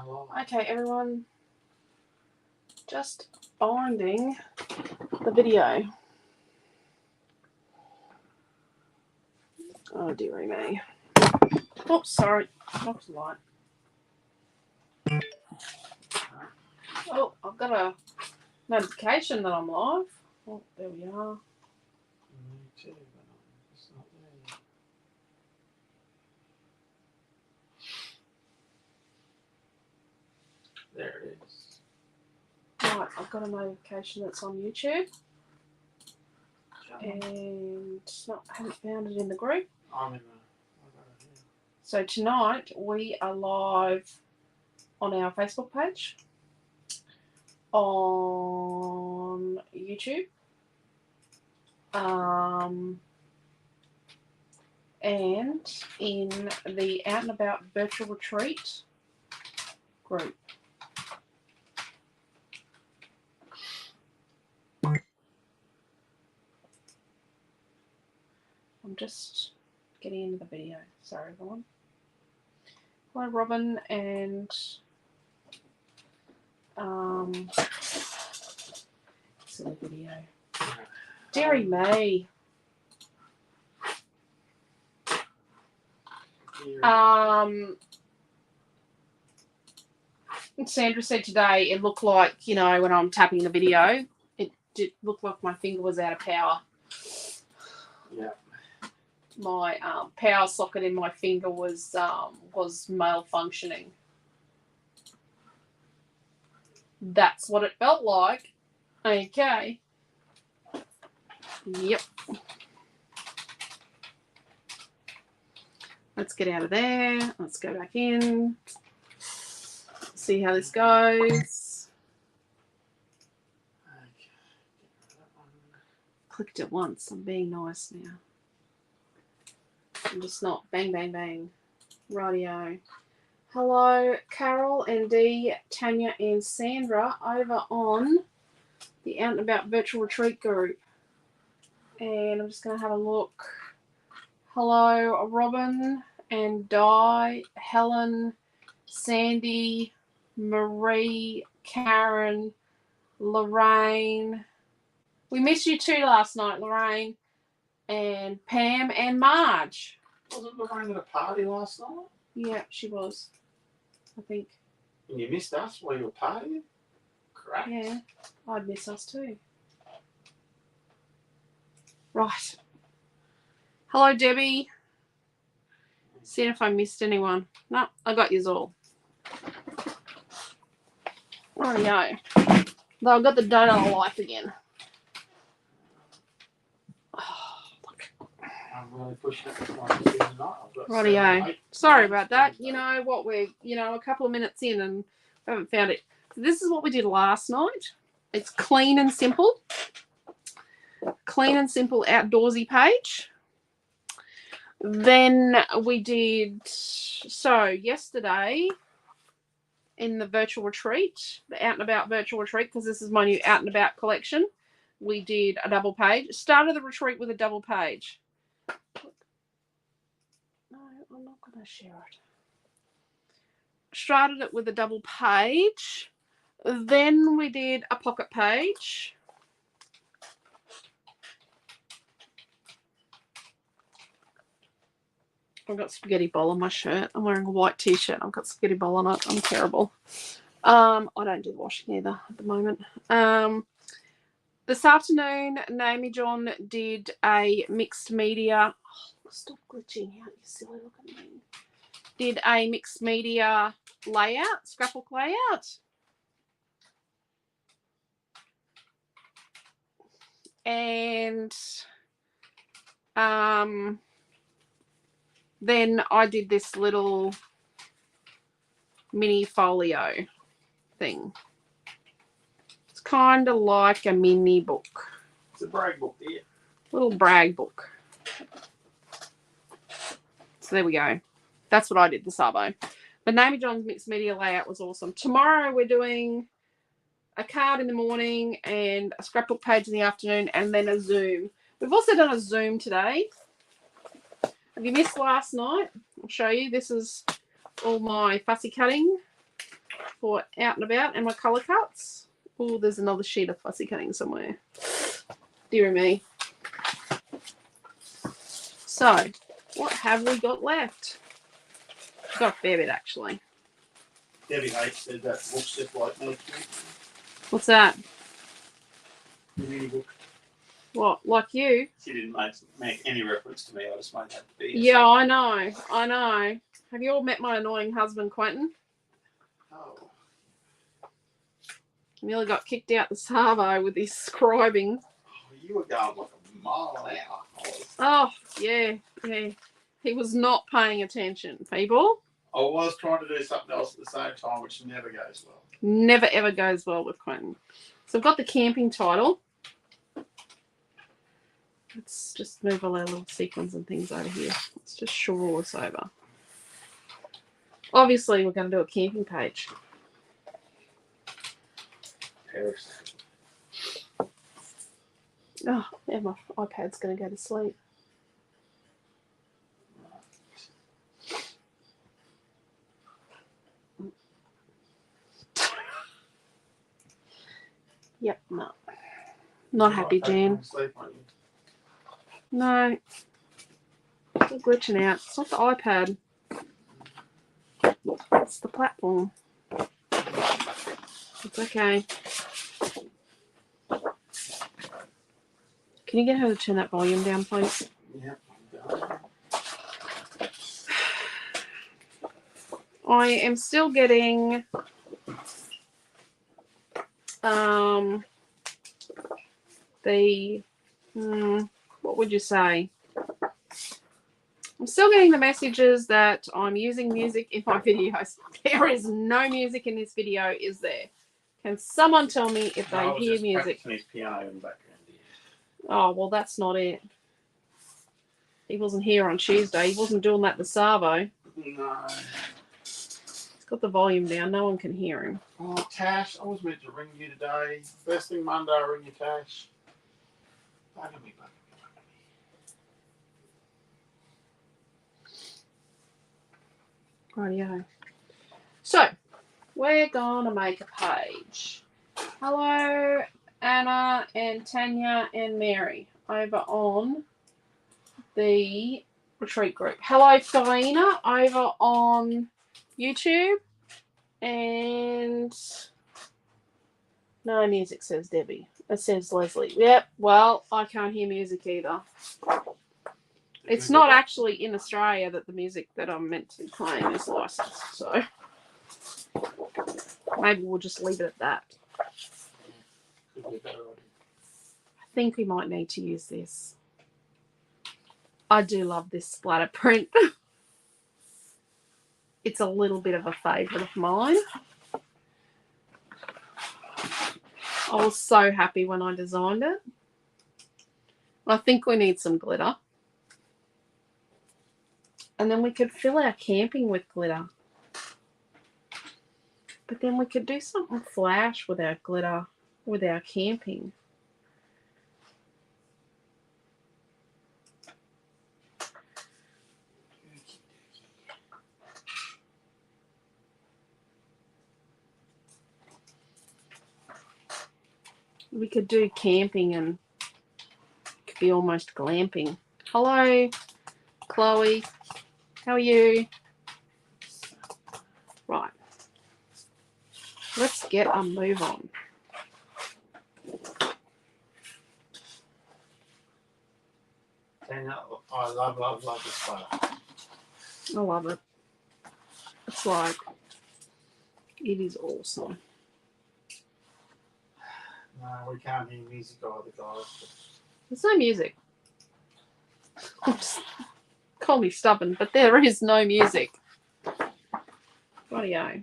Okay, everyone. Just binding the video. Oh, dearie me. Oh, sorry. Knocked the light. Oh, I've got a notification that I'm live. Oh, there we are. Me too, but it's not there yet. There it is. Right, I've got a notification that's on YouTube. And I haven't found it in the group. I'm in the... I got it here. So tonight we are live on our Facebook page, on YouTube, and in the Out and About Virtual Retreat group. I'm just getting into the video. Sorry, everyone. Hello, Robin, and silly video. Dearie me. Sandra said today it looked like, you know, when I'm tapping the video, it did look like my finger was out of power. Yeah. My power socket in my finger was malfunctioning. That's what it felt like. Okay. Yep. Let's get out of there. Let's go back in. See how this goes. Okay. Clicked it once. I'm being nice now. I'm just not bang, bang, bang. Rightio. Hello, Carol and Dee, Tanya and Sandra over on the Out and About Virtual Retreat group. And I'm just going to have a look. Hello, Robin and Di, Helen, Sandy, Marie, Karen, Lorraine. We missed you too last night, Lorraine. And Pam and Marge. Wasn't Lorraine at a party last night? Yeah, she was. I think. And you missed us while you were partying? Correct. Yeah, I'd miss us too. Right. Hello, Debbie. Seeing if I missed anyone. No, I got yous all. Rightio. Though I've got the donut of life again. I'm really pushing it tonight. Rightio. Sorry about that. You know what, we're a couple of minutes in and I haven't found it. So this is what we did last night. It's clean and simple. Clean and simple outdoorsy page. Then we did, so yesterday in the virtual retreat, the Out and About virtual retreat, because this is my new Out and About collection, we did a double page. Started the retreat with a double page. No, I'm not going to share it. Started it with a double page. Then we did a pocket page. I've got spaghetti bowl on my shirt. I'm wearing a white t-shirt. I've got spaghetti bowl on it. I'm terrible. I don't do the washing either at the moment. This afternoon, Naomi John did a mixed media. Oh, stop glitching out, you silly looking thing. Did a mixed media layout, scrapbook layout. And then I did this little mini folio thing. It's kind of like a mini book. It's a brag book, dear. Little brag book. So there we go. That's what I did, the Sabo. But Naomi John's mixed media layout was awesome. Tomorrow we're doing a card in the morning and a scrapbook page in the afternoon and then a Zoom. We've also done a Zoom today. If you missed last night, I'll show you. This is all my fussy cutting. for out and about and my colour cuts. Oh, there's another sheet of fussy cutting somewhere. Dear me. So, what have we got left? We've got a fair bit, actually. Debbie hates said that book's just like me. What's that? The mini book. What, like you? She didn't make any reference to me. I just made that to be. Yeah, I know. Have you all met my annoying husband, Quentin? Oh. Nearly got kicked out the Savo with his scribing. Oh, you were going like a mile an hour. Oh, yeah. He was not paying attention, people. I was trying to do something else at the same time, which never goes well. Never, ever goes well with Quentin. So I've got the camping title. Let's just move all our little sequins and things over here. Let's just shore all this over. Obviously, we're going to do a camping page. Oh, yeah, my iPad's going to go to sleep. Yep, no. Not happy, Jan. No. It's glitching out. It's not the iPad. It's the platform. It's okay. Can you get her to turn that volume down, please? Yeah. I am still getting what would you say? I'm still getting the messages that I'm using music in my videos. There is no music in this video, is there? Can someone tell me if they hear music? His piano in the background. Oh, well, that's not it. He wasn't here on Tuesday. He wasn't doing that to Savo. No. He's got the volume down. No one can hear him. Oh, Tash, I was meant to ring you today. First thing Monday, I'll ring you, Tash. Bugger me. Rightio. So, we're going to make a page. Hello, Anna and Tanya and Mary over on the retreat group. Hello, Fiona over on YouTube. And no music, says Debbie. It says Leslie. Yep, well, I can't hear music either. It's not actually in Australia that the music that I'm meant to be playing is licensed, so maybe we'll just leave it at that. I think we might need to use this. I do love this splatter print. It's a little bit of a favourite of mine. I was so happy when I designed it. I think we need some glitter. And then we could fill our camping with glitter. But then we could do something flash with our glitter, with our camping. We could do camping and it could be almost glamping. Hello, Chloe. How are you? Right. Let's get a move on. Tanya, I love this photo. I love it. It's like, it is awesome. No, we can't hear music either, guys. There's no music. Just call me stubborn, but there is no music. Rightio.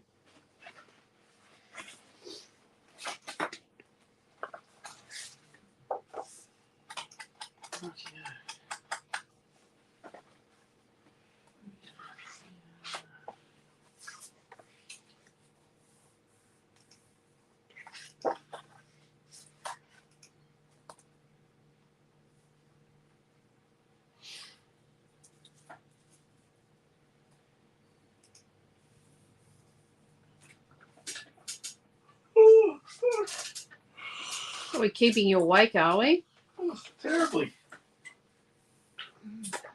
We're keeping you awake, are we? Oh, terribly.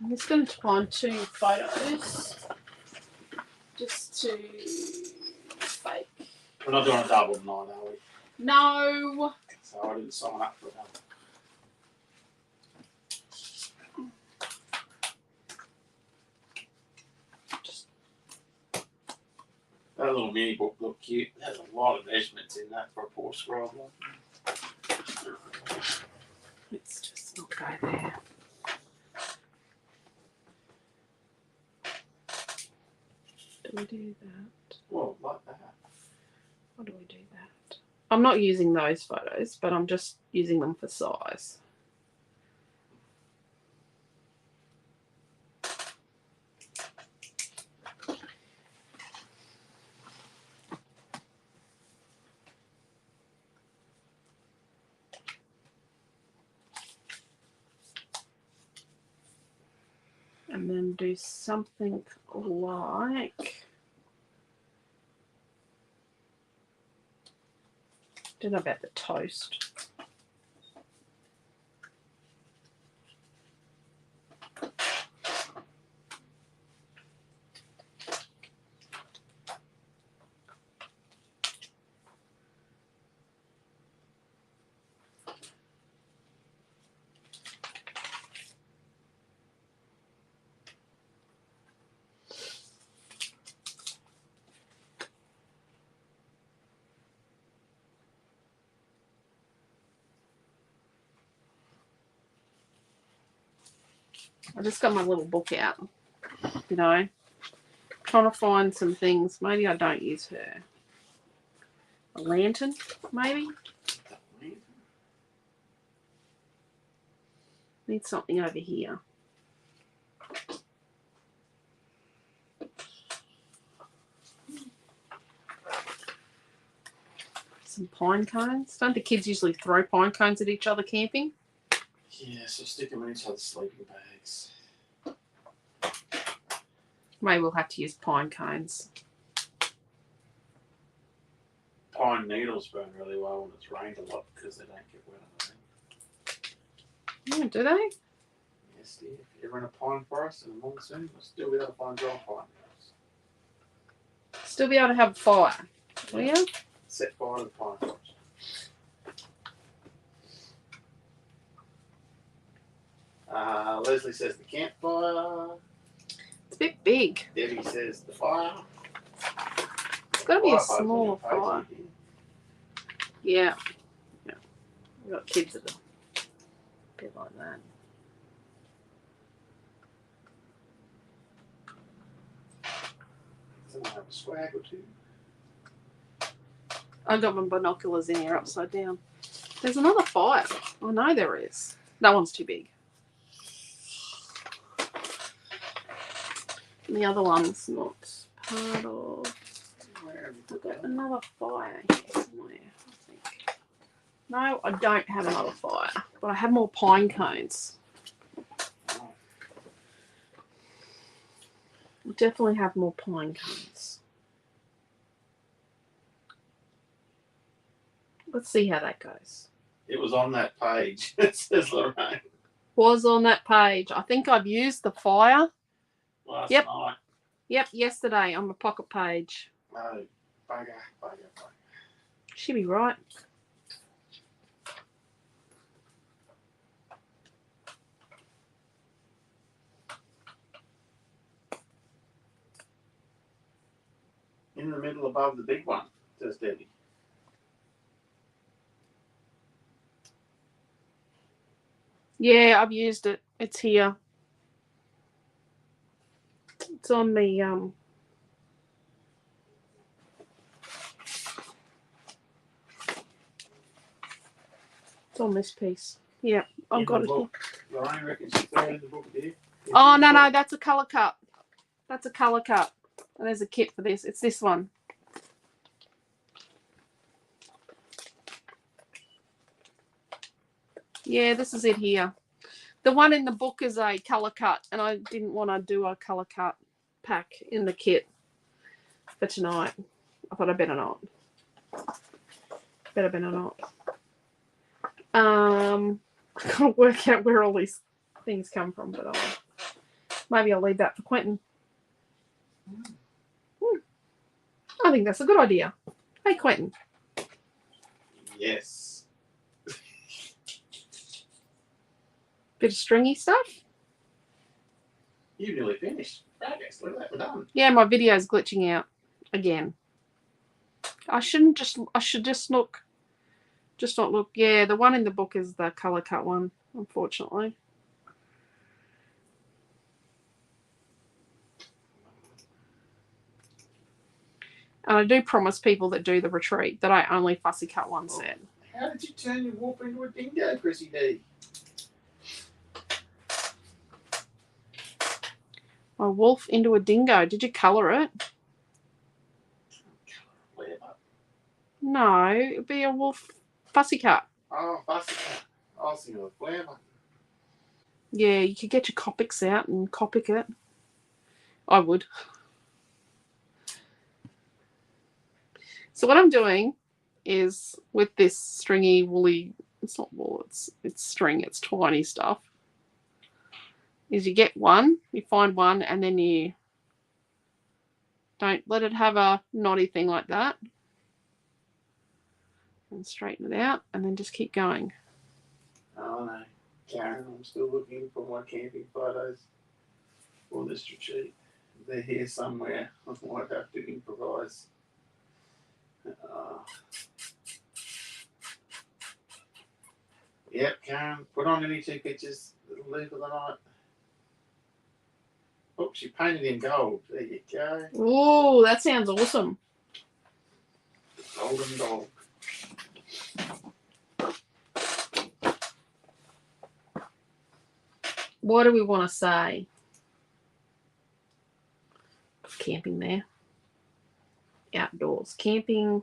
I'm just going to find 2 photos just to fake. We're not doing a double tonight, are we? No. So I didn't sign up for a double. That little mini book looked cute. There's a lot of measurements in that for a poor scribe. Let's just not go there. Do we do that? Well, like that. Why do we do that? I'm not using those photos, but I'm just using them for size. And then do something like, don't know about the toast. I just got my little book out, you know, trying to find some things. Maybe I don't use her. A lantern, maybe? Need something over here. Some pine cones. Don't the kids usually throw pine cones at each other camping? Yeah, so stick them in each other's sleeping bags. Maybe we'll have to use pine cones. Pine needles burn really well when it's rained a lot because they don't get wet on the rain. Yeah, do they? Yes, dear. If you're in a pine forest in the monsoon, you'll still be able to find dry pine needles. Still be able to have fire. Will you? Set fire to the pine forest. Leslie says the campfire. It's a bit big. Debbie says the fire. It's got to be a smaller fire. Yeah. Yeah. We've got kids that are a bit like that. Someone have a swag or two. I've got my binoculars in here upside down. There's another fire. I know there is. That one's too big. And the other one's not part of. I've got another fire here somewhere, I think. No, I don't have another fire, but I have more pine cones. I definitely have more pine cones. Let's see how that goes. It was on that page. It says Lorraine. Was on that page. I think I've used the fire. Last night. Yep, yesterday on my pocket page. No, bugger. She'll be right. In the middle above the big one, says Debbie. Yeah, I've used it. It's here. It's on the it's on this piece. Yeah, I've got it here. Lorraine reckons she threw it in the book, did you? Oh no, that's a colour cut. That's a colour cut. And there's a kit for this. It's this one. Yeah, this is it here. The one in the book is a colour cut, and I didn't want to do a colour cut pack in the kit for tonight. I thought I better not. Better not. I can't work out where all these things come from, but maybe I'll leave that for Quentin. I think that's a good idea. Hey, Quentin. Yes. Bit of stringy stuff. You nearly finished. Fabulous. Look at that. We're done. Yeah, my video's glitching out again. I should just look. Just not look. Yeah, the one in the book is the colour cut one, unfortunately. And I do promise people that do the retreat that I only fussy cut one set. How did you turn your wolf into a dingo, Chrissy D? My wolf into a dingo. Did you colour it? No, it'd be a wolf fussy cut. Oh, fussy cut. I was thinking of the flare button. Yeah, you could get your Copics out and Copic it. I would. So what I'm doing is with this stringy woolly, it's not wool, it's string, it's twiny stuff, is you get one, you find one, and then you don't let it have a knotty thing like that. And straighten it out, and then just keep going. Oh no, Karen, I'm still looking for my camping photos for this retreat. They're here somewhere. I might have to improvise. Yep, Karen, put on any two pictures. It'll leave for the night. Oh, she painted in gold. There you go. Oh, that sounds awesome. Golden dog. What do we want to say? Camping there. Outdoors. Camping.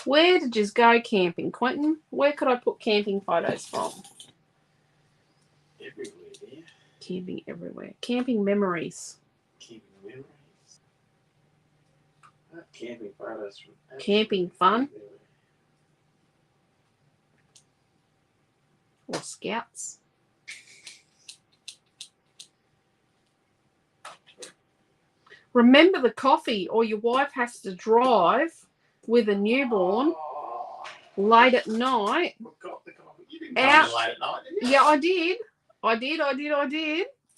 Where did you go camping, Quentin? Where could I put camping photos from? Everywhere, dear. Camping everywhere. Camping memories. Camping memories. Camping photos from camping fun. Everywhere. Or scouts. Remember the coffee, or your wife has to drive with a newborn late at night. Forgot the coffee. You didn't Out. come late at night, did you? Yeah, I did.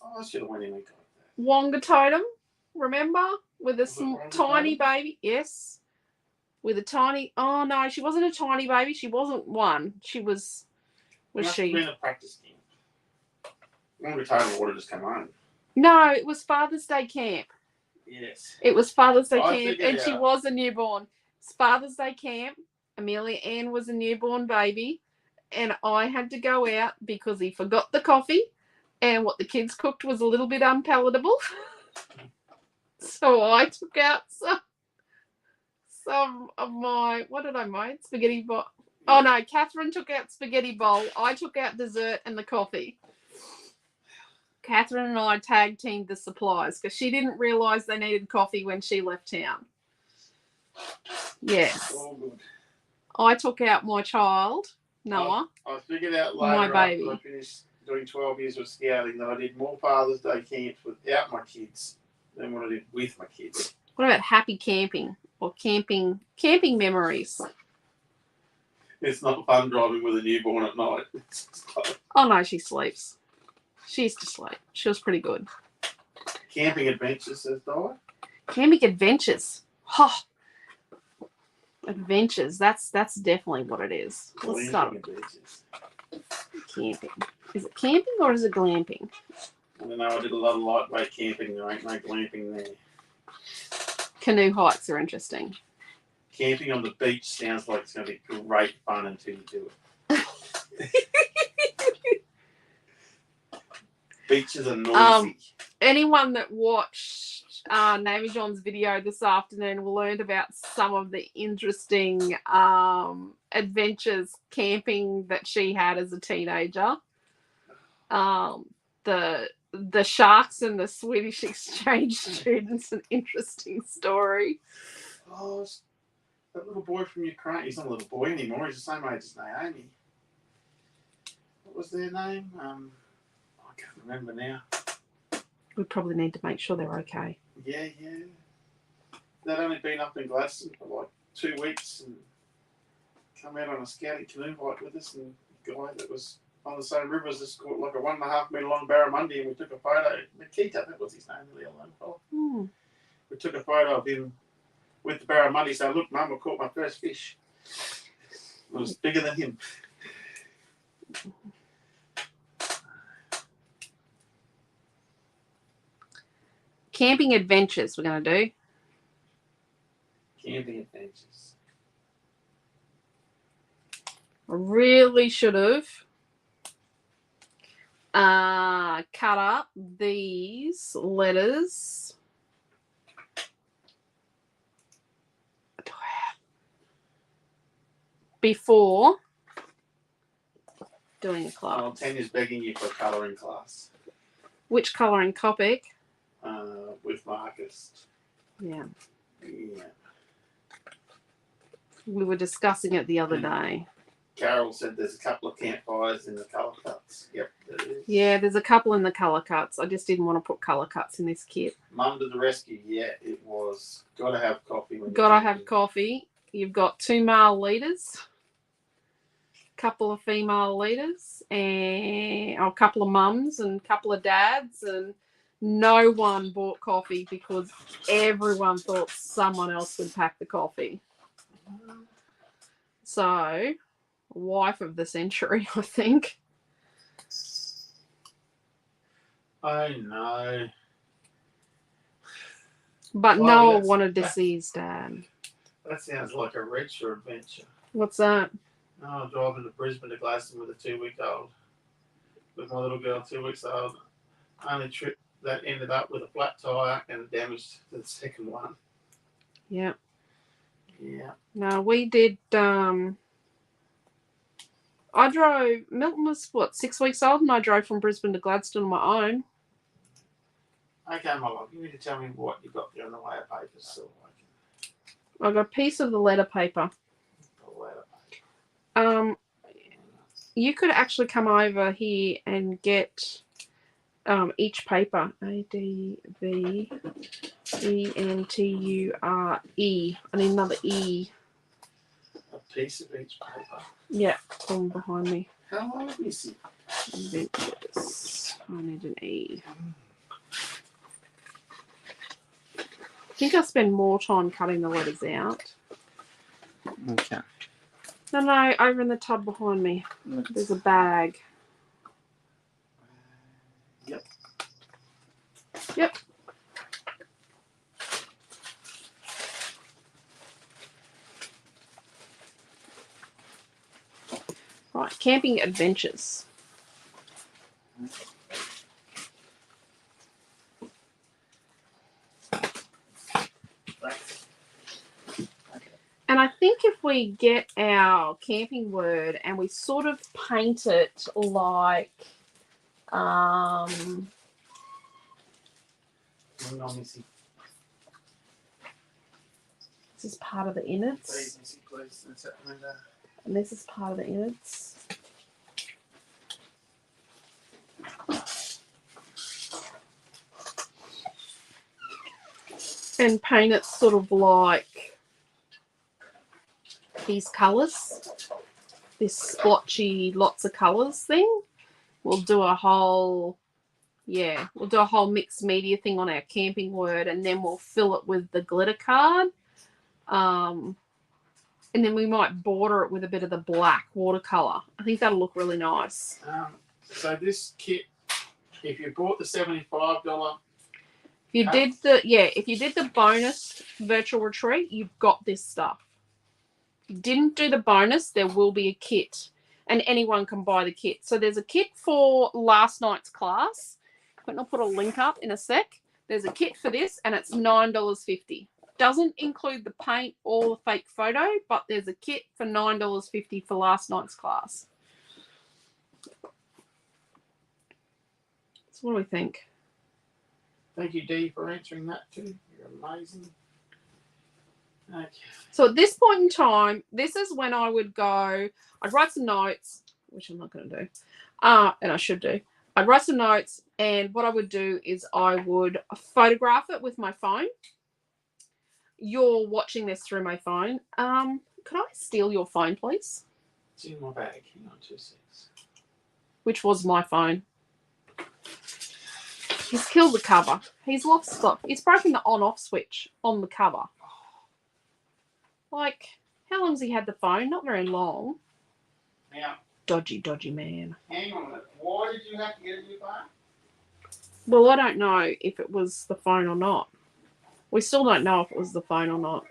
Oh, I should have went in and got that. Wonga totem, remember? With a tiny baby. Yes. With a tiny. Oh, no, she wasn't a tiny baby. She wasn't one. She was. Was she? Been a practice camp. Wonga totem would have just come home. No, it was Father's Day camp. Yes. It was Father's Day I camp, figured and it she out. was a newborn. It's Father's Day camp. Amelia Ann was a newborn baby, and I had to go out because he forgot the coffee, and what the kids cooked was a little bit unpalatable. So I took out some of my, what did I make? Spaghetti bowl. Oh no, Catherine took out spaghetti bowl. I took out dessert and the coffee. Catherine and I tag teamed the supplies because she didn't realise they needed coffee when she left town. Yes. All good. I took out my child, Noah. I figured out later My baby. after I finished doing 12 years of scouting that I did more Father's Day camps without my kids than what I did with my kids. What about happy camping or camping memories? It's not fun driving with a newborn at night. Oh no, she sleeps. She used to sleep. She was pretty good. Camping adventures, says Di. Camping adventures. Oh, adventures. That's definitely what it is. Let's start with adventures. camping. Is it camping or is it glamping? I don't know. I did a lot of lightweight camping. There ain't no glamping there. Canoe hikes are interesting. Camping on the beach sounds like it's going to be great fun until you do it. Beaches are noisy. Anyone that watched Navy John's video this afternoon will learn about some of the interesting adventures camping that she had as a teenager. The sharks and the Swedish exchange students, an interesting story. Oh, That little boy from Ukraine. He's not a little boy anymore. He's the same age as Naomi. What was their name? I can't remember now. We probably need to make sure they're okay. Yeah. They'd only been up in Gladstone for like 2 weeks and come out on a scouting canoe like with us, and a guy that was on the same river as us caught like a 1.5 metre long barramundi, and we took a photo. Nikita, that was his name, the little fellow. We took a photo of him with the barramundi, saying, "Look, Mum, I caught my first fish. It was bigger than him." Camping adventures we're going to do. Camping adventures. I really should have cut up these letters. Before doing a class. Oh, Tanya's begging you for a colouring class. Which colouring topic? With Marcus. Yeah. Yeah. We were discussing it the other day. Carol said there's a couple of campfires in the colour cuts. Yep, there is. Yeah, there's a couple in the colour cuts. I just didn't want to put colour cuts in this kit. Mum to the rescue. Yeah, it was. Gotta have coffee. Gotta have coffee. You've got 2 male leaders, a couple of female leaders, and a couple of mums and a couple of dads, and no one bought coffee because everyone thought someone else would pack the coffee. So, wife of the century, I think. I know. But Well, Noah wanted to see his dad. That sounds like a Redshaw adventure. What's that? No, I'm driving to Brisbane to Gladstone with a 2-week-old. With my little girl, 2 weeks old. Only trip that ended up with a flat tyre and damage to the second one. Yeah. Yeah. No, we did. I drove. Milton was what, 6 weeks old, and I drove from Brisbane to Gladstone on my own. Okay, my love, you need to tell me what you got there on the way of papers so I can. I got a piece of the letter paper. The letter paper. You could actually come over here and get each paper. ADVENTURE. I need another E. A piece of each paper. Yeah, from behind me. How long is it? Adventures. I need an E. I think I spend more time cutting the letters out. Okay. No, over in the tub behind me. There's a bag. Yep. Right, camping adventures. And I think if we get our camping word and we sort of paint it like, Missy. this is part of the innards, Please, Missy, please. That's that window. and this is part of the innards. And paint it sort of like these colours, this splotchy, lots of colours thing. We'll do a whole mixed media thing on our camping word, and then we'll fill it with the glitter card. And then we might border it with a bit of the black watercolour. I think that'll look really nice. So this kit, if you bought the $75, if you did the bonus virtual retreat, you've got this stuff. If you didn't do the bonus, there will be a kit, and anyone can buy the kit. So there's a kit for last night's class, but I'll put a link up in a sec. There's a kit for this, and it's $9.50. Doesn't include the paint or the fake photo, but there's a kit for $9.50 for last night's class. So what do we think? – Thank you, Dee, for answering that too. You're amazing. Okay. So at this point in time, this is when I would go, I'd write some notes, which I'm not going to do, and I should do. I'd write some notes, and what I would do is I would photograph it with my phone. You're watching this through my phone. Could I steal your phone, please? It's in my bag. Hang on 2 seconds. Which was my phone. He's killed the cover. He's lost stuff. He's broken the on-off switch on the cover. Like, how long's he had the phone? Not very long. Now, dodgy man. hang on a minute. Why did you have to get a new phone? Well, I don't know if it was the phone or not. We still don't know if it was the phone or not.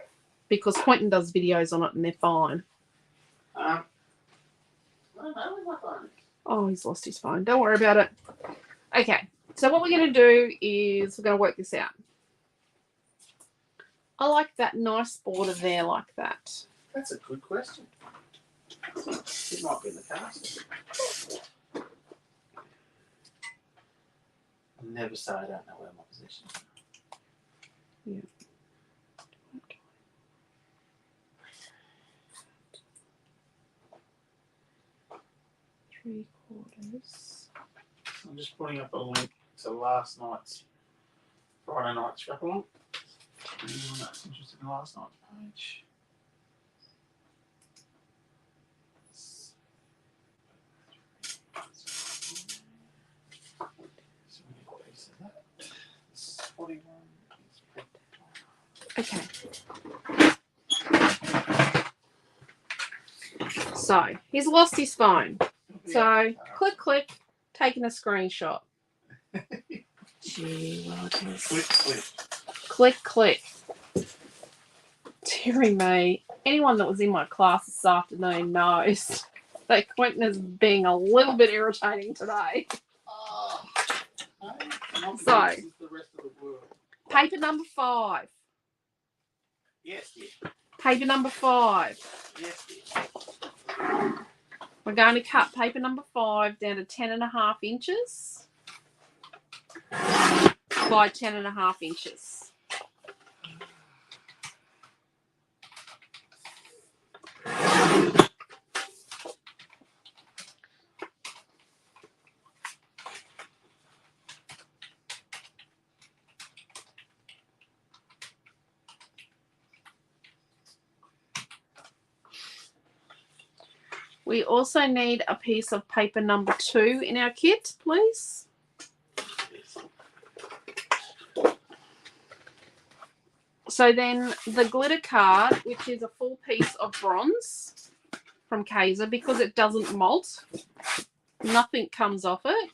Because Quentin does videos on it and they're fine. I don't know where my phone is. Oh, he's lost his phone. Don't worry about it. Okay, so what we're going to do is we're going to work this out. I like that nice border there like that. That's a good question. It might be in the cast. I'll never say I don't know where my position is. Yeah. 3/4. I'm just putting up a link to last night's Friday night scrap along. Anyone that's interested in last night's page. So we need a piece of that. It's 41. Okay. So, he's lost his phone. So, click, taking a screenshot. Gee, well, click. Deary me. Anyone that was in my class this afternoon knows that Quentin is being a little bit irritating today. Oh, So, the rest of the world. Paper number 5. Yes, dear. Paper number 5. Yes, dear. We're going to cut paper number 5 down to 10.5 inches by 10.5 inches. We also need a piece of paper number 2 in our kit, please. So then the glitter card, which is a full piece of bronze from Kaiser, because it doesn't molt, nothing comes off it.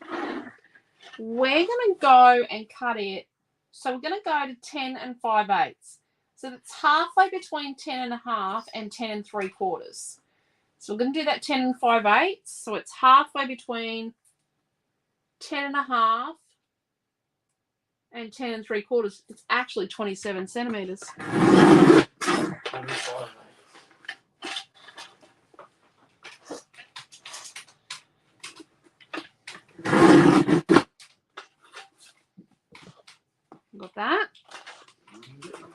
We're going to go and cut it. So we're going to go to 10 5/8. So that's halfway between 10.5 and 10 3/4. So we're going to do that 10 5/8. So it's halfway between 10.5 and 10 3/4. It's actually 27 centimeters. Got that?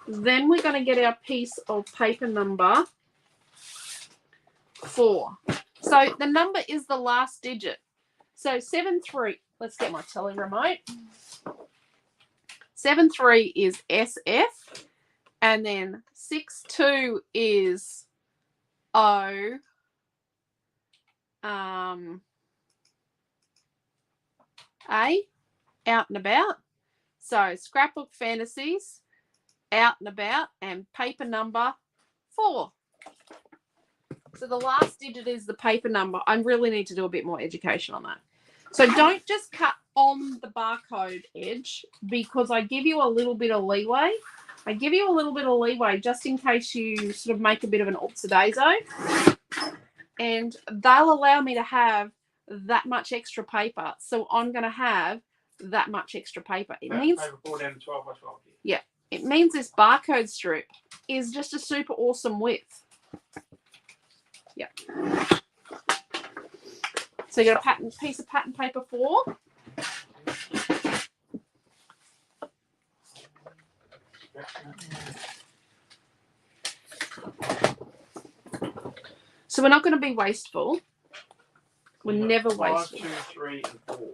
Then we're going to get our piece of paper number 4. So the number is the last digit. So 7-3. Let's get my tele remote. 7-3 is SF, and then 6-2 is O. A, out and about. So Scrapbook Fantasies, out and about, and paper number 4. So the last digit is the paper number. I really need to do a bit more education on that. So don't just cut on the barcode edge, because I give you a little bit of leeway. I give you a little bit of leeway just in case you sort of make a bit of an oopsie-daisy. And they'll allow me to have that much extra paper. So I'm going to have that much extra paper. It means paper 4 down to 12 by 12. Yeah. It means this barcode strip is just a super awesome width. Yeah. So you got a piece of pattern paper 4. So we're not going to be wasteful. We're never 5, wasteful. 2, 3, and 4.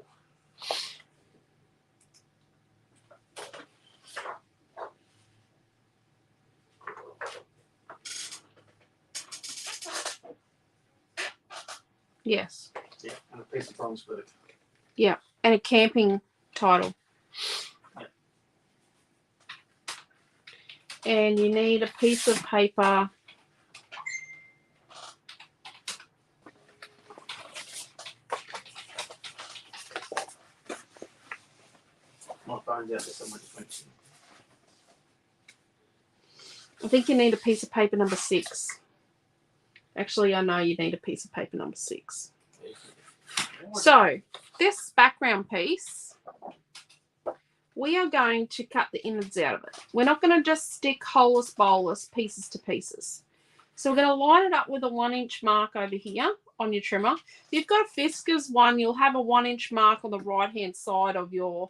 Yes. Yeah, and a piece of bronze splitter. Yeah, and a camping title. Yep. And you need a piece of paper. My phone's out there somewhere. Just mention. I think you need a piece of paper number 6. Actually, I know you need a piece of paper number 6. So, this background piece, we are going to cut the innards out of it. We're not going to just stick holeless, bolus, pieces to pieces. So we're going to line it up with a 1-inch mark over here on your trimmer. If you've got a Fiskars one, you'll have a 1-inch mark on the right-hand side of your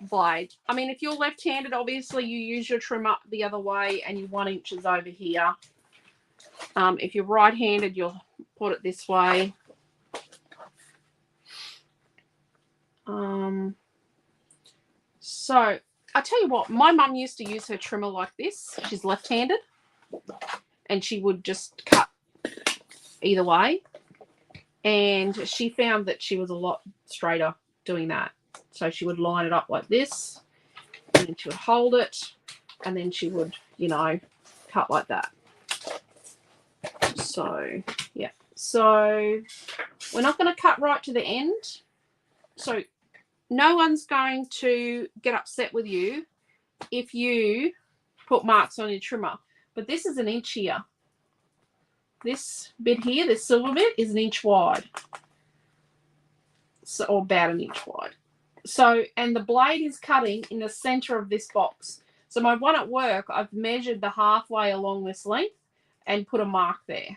blade. I mean, if you're left-handed, obviously you use your trimmer the other way and your 1 inch is over here. If you're right-handed, you'll put it this way. So I tell you what, my mum used to use her trimmer like this. She's left-handed, and she would just cut either way. And she found that she was a lot straighter doing that. So she would line it up like this, and then she would hold it, and then she would, you know, cut like that. So, yeah. So we're not going to cut right to the end. So no one's going to get upset with you if you put marks on your trimmer. But this is 1 inch here. This bit here, this silver bit, is 1 inch wide. So, or about 1 inch wide. So, and the blade is cutting in the center of this box. So my one at work, I've measured the halfway along this length and put a mark there.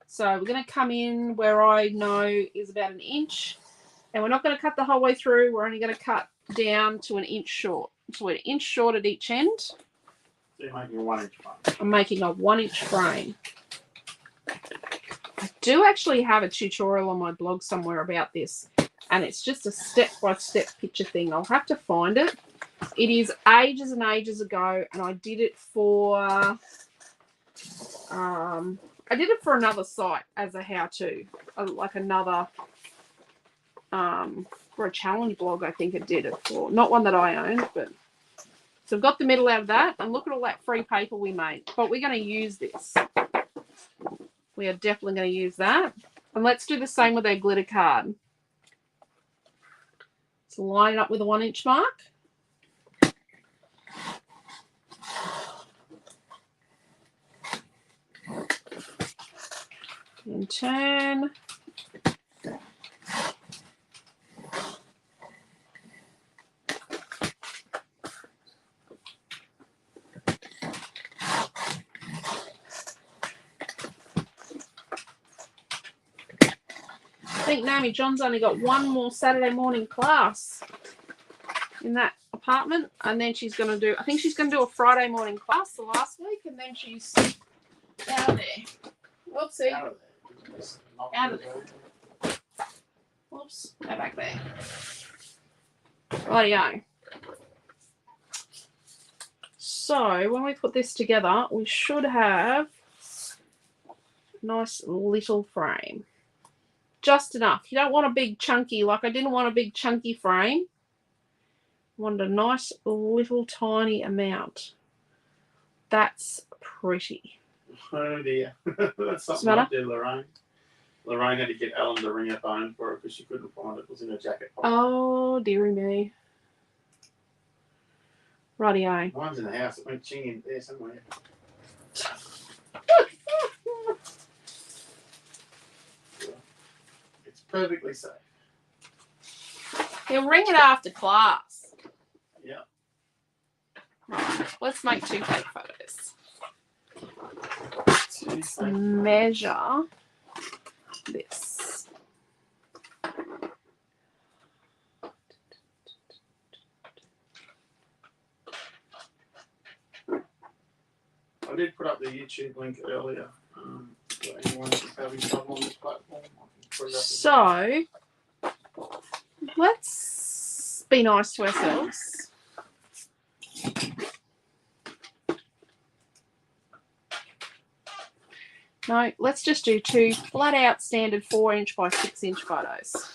So we're going to come in where I know is about 1 inch. And we're not going to cut the whole way through. We're only going to cut down to 1 inch short. So we're 1 inch short at each end. So you're making a 1 inch frame. I'm making a 1 inch frame. I do actually have a tutorial on my blog somewhere about this. And it's just a step-by-step picture thing. I'll have to find it. It is ages and ages ago. And I did it for... I did it for another site as a how-to, like another, for a challenge blog, I think it did it for. Not one that I owned, but. So I've got the middle out of that, and look at all that free paper we made. But we're going to use this. We are definitely going to use that. And let's do the same with our glitter card. So line it up with a 1 inch mark. And turn. I think Naomi John's only got one more Saturday morning class in that apartment, and then she's going to do, I think she's going to do a Friday morning class the last week, and then she's out of there. Whoopsie. Out of there. Out of there. Whoops, go back there. Rightio. So when we put this together, we should have a nice little frame. Just enough. You don't want a big chunky, like I didn't want a big chunky frame. I wanted a nice little tiny amount. That's pretty. Oh dear. That's something I did, Lorraine. Lorraine had to get Ellen to ring her phone for it because she couldn't find it. It was in her jacket pocket. Oh, dearie me. Rightio. Mine's in the house. It went ching in there somewhere. It's perfectly safe. He'll ring it after class. Yeah. Right. Let's make 2 fake photos. Let's measure this. I did put up the YouTube link earlier. For anyone who's having trouble on this platform, I can put it up. So let's be nice to ourselves. No, let's just do 2 flat out standard 4-inch by 6-inch photos.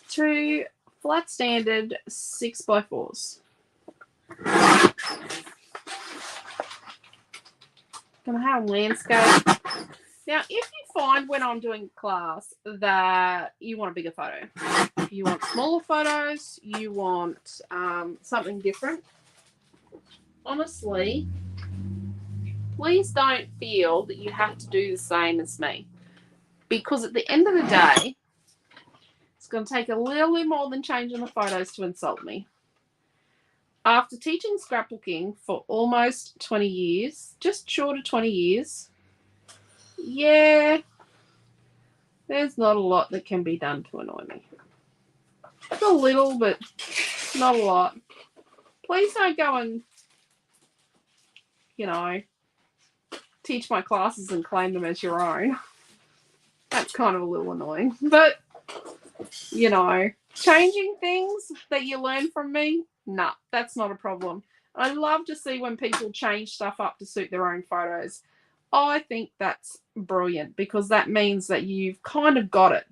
2 flat standard 6x4s. Gonna have landscape. Now, if you find when I'm doing class that you want a bigger photo, you want smaller photos, you want something different, honestly, please don't feel that you have to do the same as me. Because at the end of the day, it's going to take a little bit more than changing the photos to insult me. After teaching scrapbooking for almost 20 years, just short of 20 years, yeah, there's not a lot that can be done to annoy me. It's a little, but not a lot. Please don't go and, teach my classes and claim them as your own. That's kind of a little annoying. But, changing things that you learn from me, nah, that's not a problem. I love to see when people change stuff up to suit their own photos. I think that's brilliant because that means that you've kind of got it.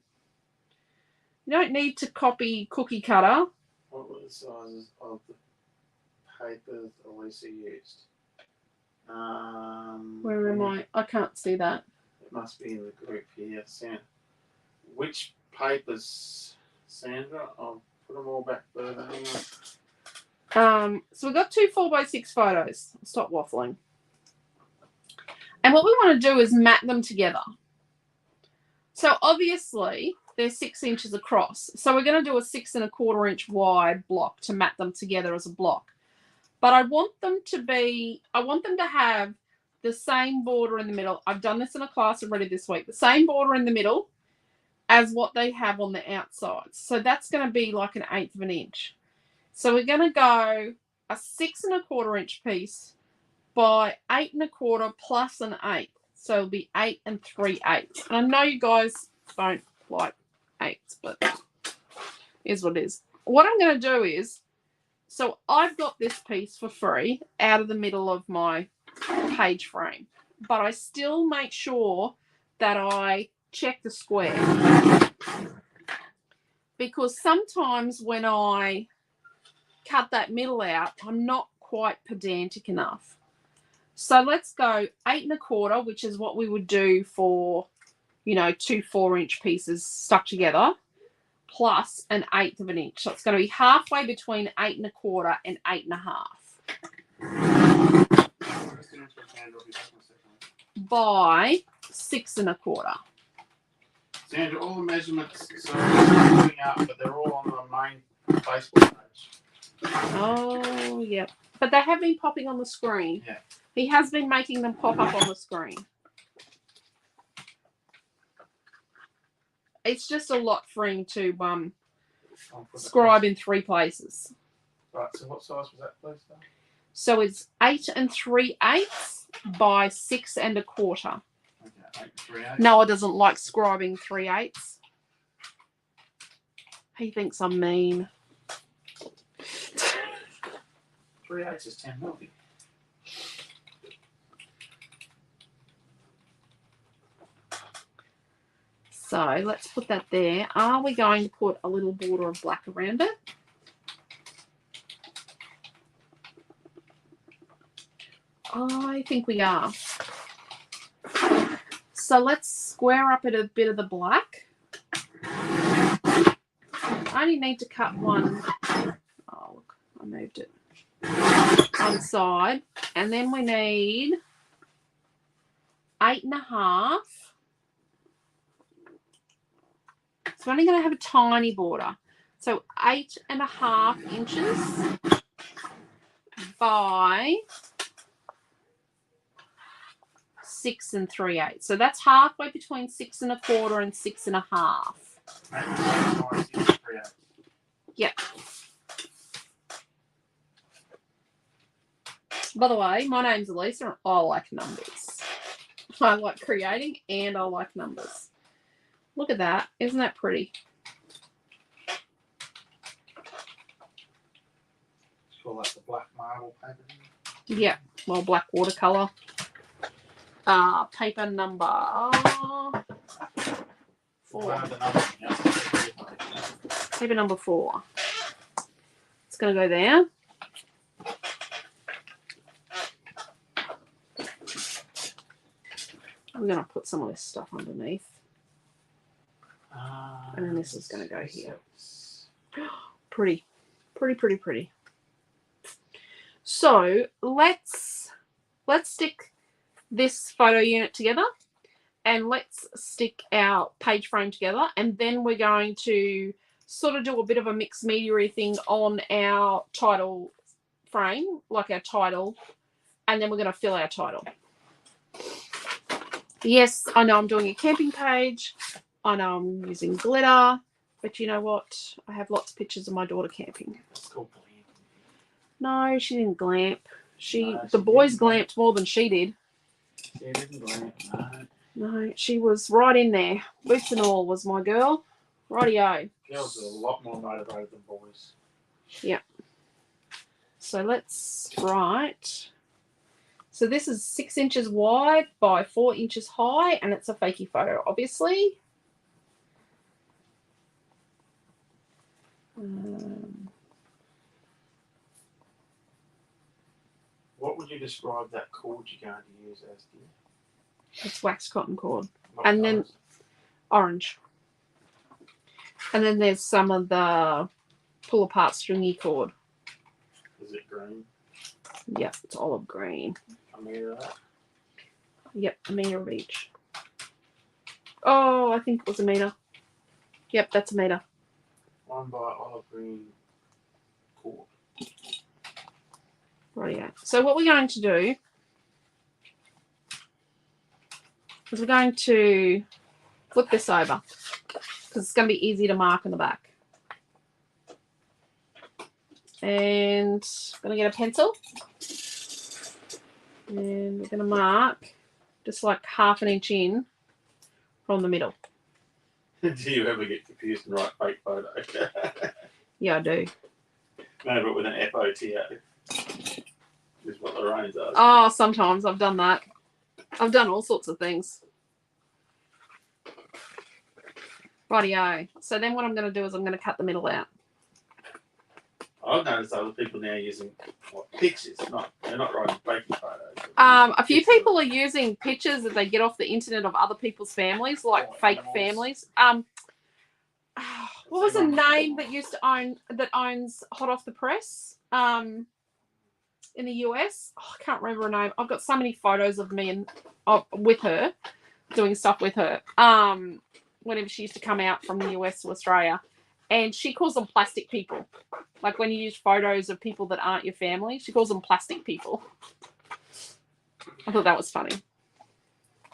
You don't need to copy cookie cutter. What were the sizes of the papers Alicia used? Where am I? I can't see that. It must be in the group here. Which papers, Sandra? I'll put them all back further. Hang on. So we've got 2 4x6 photos. Stop waffling. And what we want to do is mat them together. So obviously they're 6 inches across. So we're going to do a 6 1/4 inch wide block to mat them together as a block. But I want them to have the same border in the middle. I've done this in a class already this week. The same border in the middle as what they have on the outsides. So that's going to be like 1/8 of an inch. So we're going to go a 6 1/4 inch piece by 8 1/4 plus an 1/8. So it'll be 8 3/8. And I know you guys don't like 8s, but is what it is. What I'm going to do is, so I've got this piece for free out of the middle of my page frame, but I still make sure that I check the square, because sometimes when I cut that middle out, I'm not quite pedantic enough. So let's go 8 1/4, which is what we would do for, 2 4-inch pieces stuck together, plus 1/8 of an inch. So it's going to be halfway between 8 1/4 and 8 1/2 by 6 1/4. Sandra, all the measurements, so I'm putting out, but they're all on the main Facebook page. Oh, yep. But they have been popping on the screen. Yeah. He has been making them pop up on the screen. It's just a lot for him to scribe in 3 places. Right, so what size was that, please? So it's 8 3/8 by 6 1/4. Okay, 8 3/8. Noah doesn't like scribing 3/8. He thinks I'm mean. 3/8 is 10 millimeters. So let's put that there. Are we going to put a little border of black around it? I think we are. So let's square up a bit of the black. I only need to cut one. Oh, look, I moved it. One side. And then we need 8 1/2. So I'm only going to have a tiny border. So 8 1/2 inches by 6 3/8. So that's halfway between 6 1/4 and 6 1/2. Yep. By the way, my name's Alicia and I like numbers. I like creating and I like numbers. Look at that. Isn't that pretty? Call that the black marble paper. Yeah. Well, black watercolour. Paper number 4. Paper number 4. It's going to go there. I'm going to put some of this stuff underneath. And then this is going to go here. Pretty. Pretty, pretty, pretty. So let's stick this photo unit together and let's stick our page frame together, and then we're going to sort of do a bit of a mixed media thing on our title frame, like our title, and then we're going to fill our title. Yes, I know I'm doing a camping page. I know I'm using glitter, but you know what? I have lots of pictures of my daughter camping. It's called glamping. No, she didn't glamp. The boys glamped more than she did. She didn't glamp, no. No, she was right in there. Boots and all was my girl. Rightio. Girls are a lot more motivated than boys. Yeah. So let's write. So this is 6 inches wide by 4 inches high, and it's a fakie photo, obviously. What would you describe that cord you're going to use as, dear? It's waxed cotton cord. What And colours? then orange. And then there's some of the pull apart stringy cord. Is it green? Yep, it's olive green. A metre of that? Yep, a metre of each. Oh, I think it was a metre. Yep, that's a metre. 1 by olive green cord. Rightio. So what we're going to do is we're going to flip this over because it's going to be easy to mark on the back. And I'm going to get a pencil. And we're going to mark just like 1/2 inch in from the middle. Do you ever get confused and write fake photo? Yeah, I do. No, but with an FOTO. Is what Lorraine does. Oh, sometimes I've done that. I've done all sorts of things. Rightio. So then what I'm going to do is I'm going to cut the middle out. I've noticed other people now using pictures. They're not writing fake photos. A few people are using pictures that they get off the internet of other people's families, like fake families. What was the name that used to owns Hot Off the Press? In the US, I can't remember her name. I've got so many photos of me and with her doing stuff with her. Whenever she used to come out from the US to Australia, and she calls them plastic people. Like when you use photos of people that aren't your family, she calls them plastic people. I thought that was funny.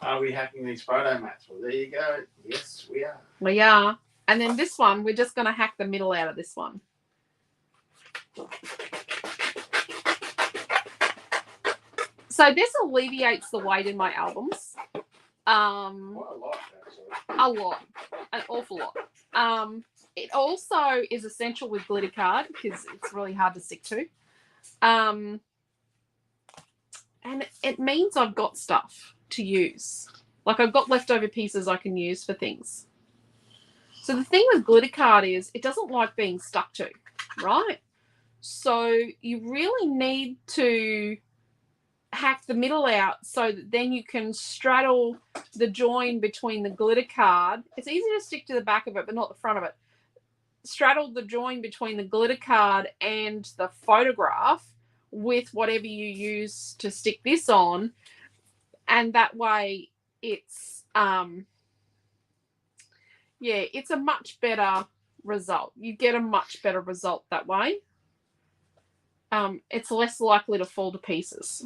Are we hacking these photo mats? Well, there you go. Yes, we are. We are. And then this one, we're just going to hack the middle out of this one. So this alleviates the weight in my albums. Quite a lot, actually. A lot. An awful lot. It also is essential with glitter card because it's really hard to stick to. And it means I've got stuff to use. Like I've got leftover pieces I can use for things. So the thing with glitter card is it doesn't like being stuck to, right? So you really need to hack the middle out so that then you can straddle the join between the glitter card. It's easy to stick to the back of it, but not the front of it. Straddle the join between the glitter card and the photograph with whatever you use to stick this on, and that way it's it's a much better result. You get a much better result that way. It's less likely to fall to pieces.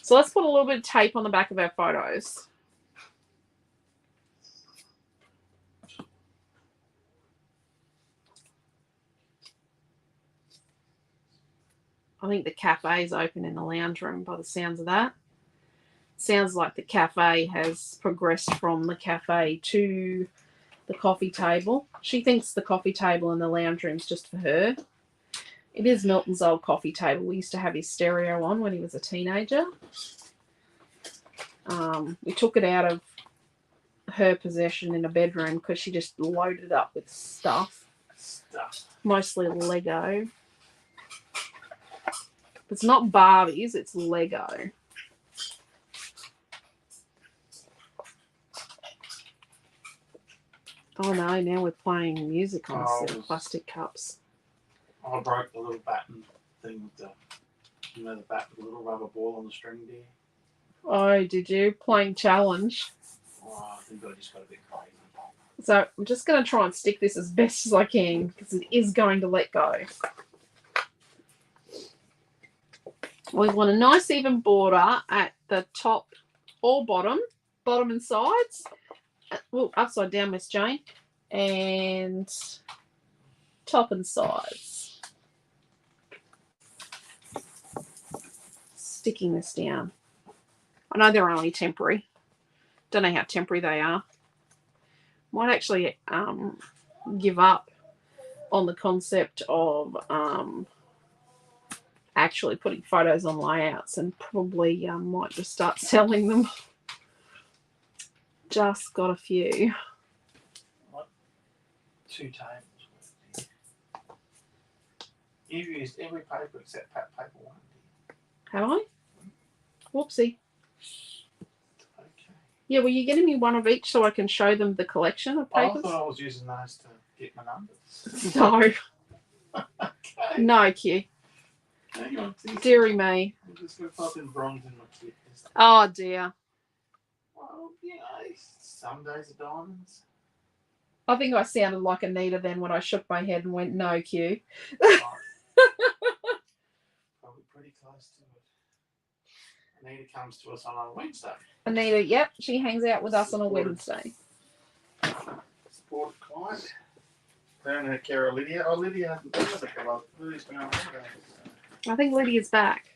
So let's put a little bit of tape on the back of our photos. I think the cafe is open in the lounge room by the sounds of that. Sounds like the cafe has progressed from the cafe to the coffee table. She thinks the coffee table in the lounge room is just for her. It is Milton's old coffee table. We used to have his stereo on when he was a teenager. We took it out of her possession in a bedroom because she just loaded it up with stuff. Mostly Lego. It's not Barbies, it's Lego. Oh no, now we're playing music on a set of plastic cups. I broke the little batten thing with the, the bat with the little rubber ball on the string there. Oh, did you? Playing challenge. Oh, I think I just got a bit crazy. So I'm just going to try and stick this as best as I can because it is going to let go. We want a nice even border at the top or bottom and sides. Well, upside down, Miss Jane. And top and sides. Sticking this down. I know they're only temporary. Don't know how temporary they are. Might actually give up on the concept of actually putting photos on layouts and probably might just start selling them. Just got a few. What? 2 tables. You've used every paper except paper 1. Have I? Whoopsie. Okay. Yeah, well, you're getting me one of each so I can show them the collection of papers? I thought I was using those to get my numbers. No. Okay. No, Q. Hang on. Deary me. I'm just going to pop in bronze in my kit. Oh, dear. Well, some days are diamonds. I think I sounded like Anita then when I shook my head and went, no, Q. Right. Probably pretty close to it. Anita comes to us on a Wednesday. Anita, yep, she hangs out with us on a Wednesday. Support client. Down her care of Lydia. Oh, Lydia hasn't been with her. Lydia's been on holiday. I think Lydia's back,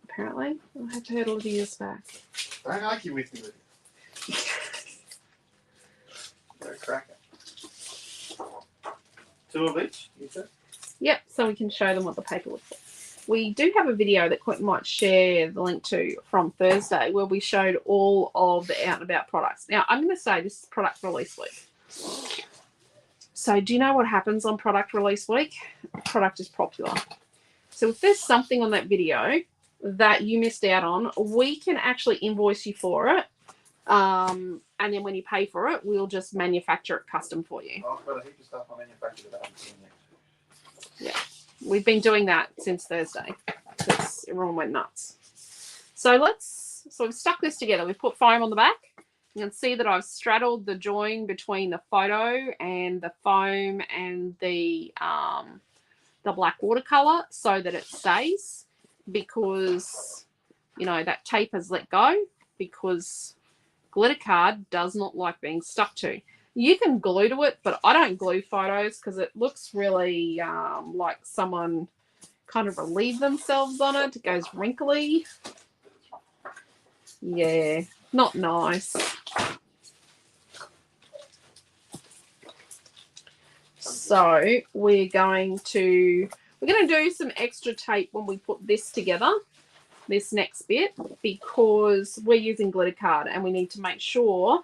apparently. I have heard Lydia's back. Don't argue with me, Lydia. Go cracker. 2 of each, you said? Yep, so we can show them what the paper looks like. We do have a video that Quentin might share the link to from Thursday where we showed all of the Out and About products. Now, I'm going to say this is product release week. So do you know what happens on product release week? Product is popular. So if there's something on that video that you missed out on, we can actually invoice you for it. And then when you pay for it, we'll just manufacture it custom for you. I've got a heap of stuff I manufactured that I haven't seen yet. Yeah, we've been doing that since Thursday because everyone went nuts. So we've stuck this together. We've put foam on the back. You can see that I've straddled the join between the photo and the foam and the black watercolor so that it stays because, that tape has let go because glitter card does not like being stuck to. You can glue to it, but I don't glue photos because it looks really like someone kind of relieved themselves on it. It goes wrinkly. Yeah, not nice. So we're going to do some extra tape when we put this together, this next bit, because we're using glitter card and we need to make sure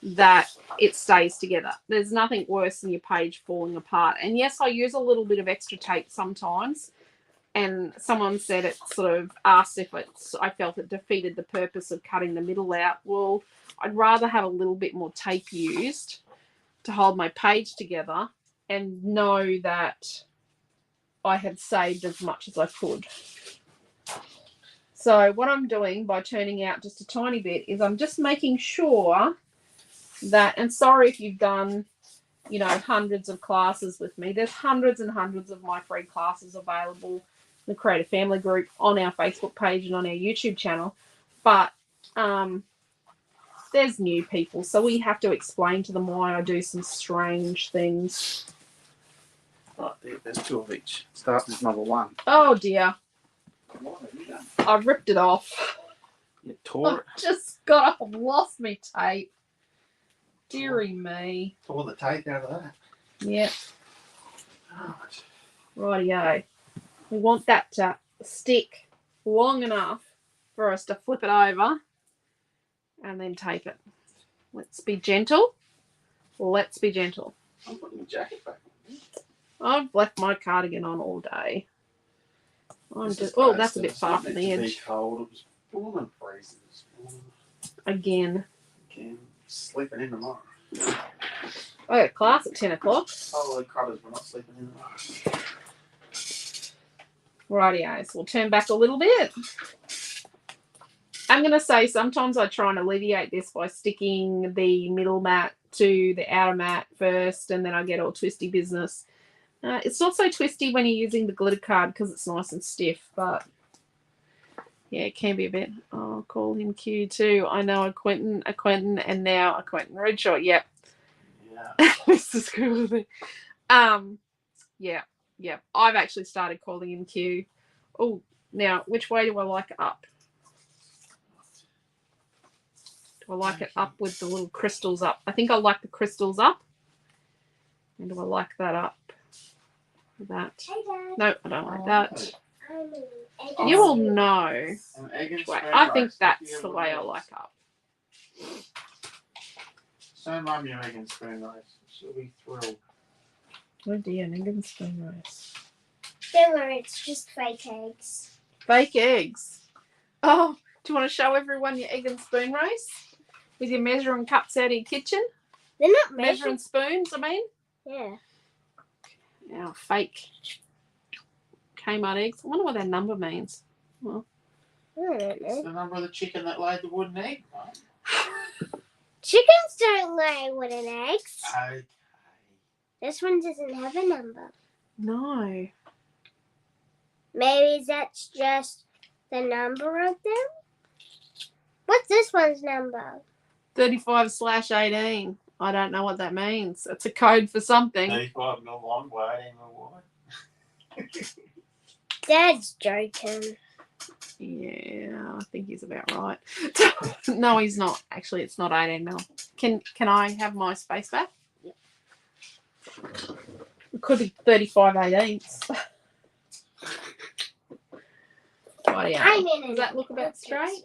that it stays together. There's nothing worse than your page falling apart. And yes, I use a little bit of extra tape sometimes. And someone said it sort of asked if I felt it defeated the purpose of cutting the middle out. Well, I'd rather have a little bit more tape used to hold my page together and know that I had saved as much as I could. So what I'm doing by turning out just a tiny bit is I'm just making sure that, and sorry if you've done, hundreds of classes with me. There's hundreds and hundreds of my free classes available in the Creative Family group on our Facebook page and on our YouTube channel. But there's new people, so we have to explain to them why I do some strange things. Right, there's 2 of each. Start with number 1. Oh, dear. What have you done? I ripped it off. You tore it? I've lost my tape. Deary me. Tore the tape out of that. Yep. Right. Rightio. We want that to stick long enough for us to flip it over and then tape it. Let's be gentle. Let's be gentle. I'm putting the jacket back on. I've left my cardigan on all day. That's a bit far from the edge. Cold. It was warm and freezing this morning. Again. Sleeping in tomorrow. I got class at 10 o'clock. Oh, the cutters were not sleeping in tomorrow. Rightio, so we'll turn back a little bit. I'm going to say sometimes I try and alleviate this by sticking the middle mat to the outer mat first, and then I get all twisty business. It's not so twisty when you're using the glitter card because it's nice and stiff, but yeah, it can be a bit. Oh, I'll call him Q too. I know a Quentin, and now a Quentin Redshaw. Yep. Yeah. This is cool. Yeah. I've actually started calling him Q. Oh, now which way do I like it up? Do I like it up with the little crystals up? I think I like the crystals up. And do I like that up? That. No, I don't like that. You will know. I think that's the way I like up. So mum, your egg and spoon rice. She'll be thrilled. Oh dear, an egg and spoon rice. Don't worry, it's just fake eggs. Fake eggs? Oh, do you want to show everyone your egg and spoon rice? With your measuring cups out of your kitchen? They're not measuring spoons, I mean? Yeah. Our fake Kmart eggs. I wonder what that number means. Well, I don't know. It's the number of the chicken that laid the wooden egg, Mum. Chickens don't lay wooden eggs. Okay. This one doesn't have a number. no. Maybe that's just the number of them? What's this one's number? 35/18. I don't know what that means. It's a code for something. 35 mil long by 18 mil wide. Dad's joking. Yeah, I think he's about right. No, he's not. Actually, it's not 18 mil. Can I have my space back? Yep. It could be 35/18. Rightio. Does that look about straight?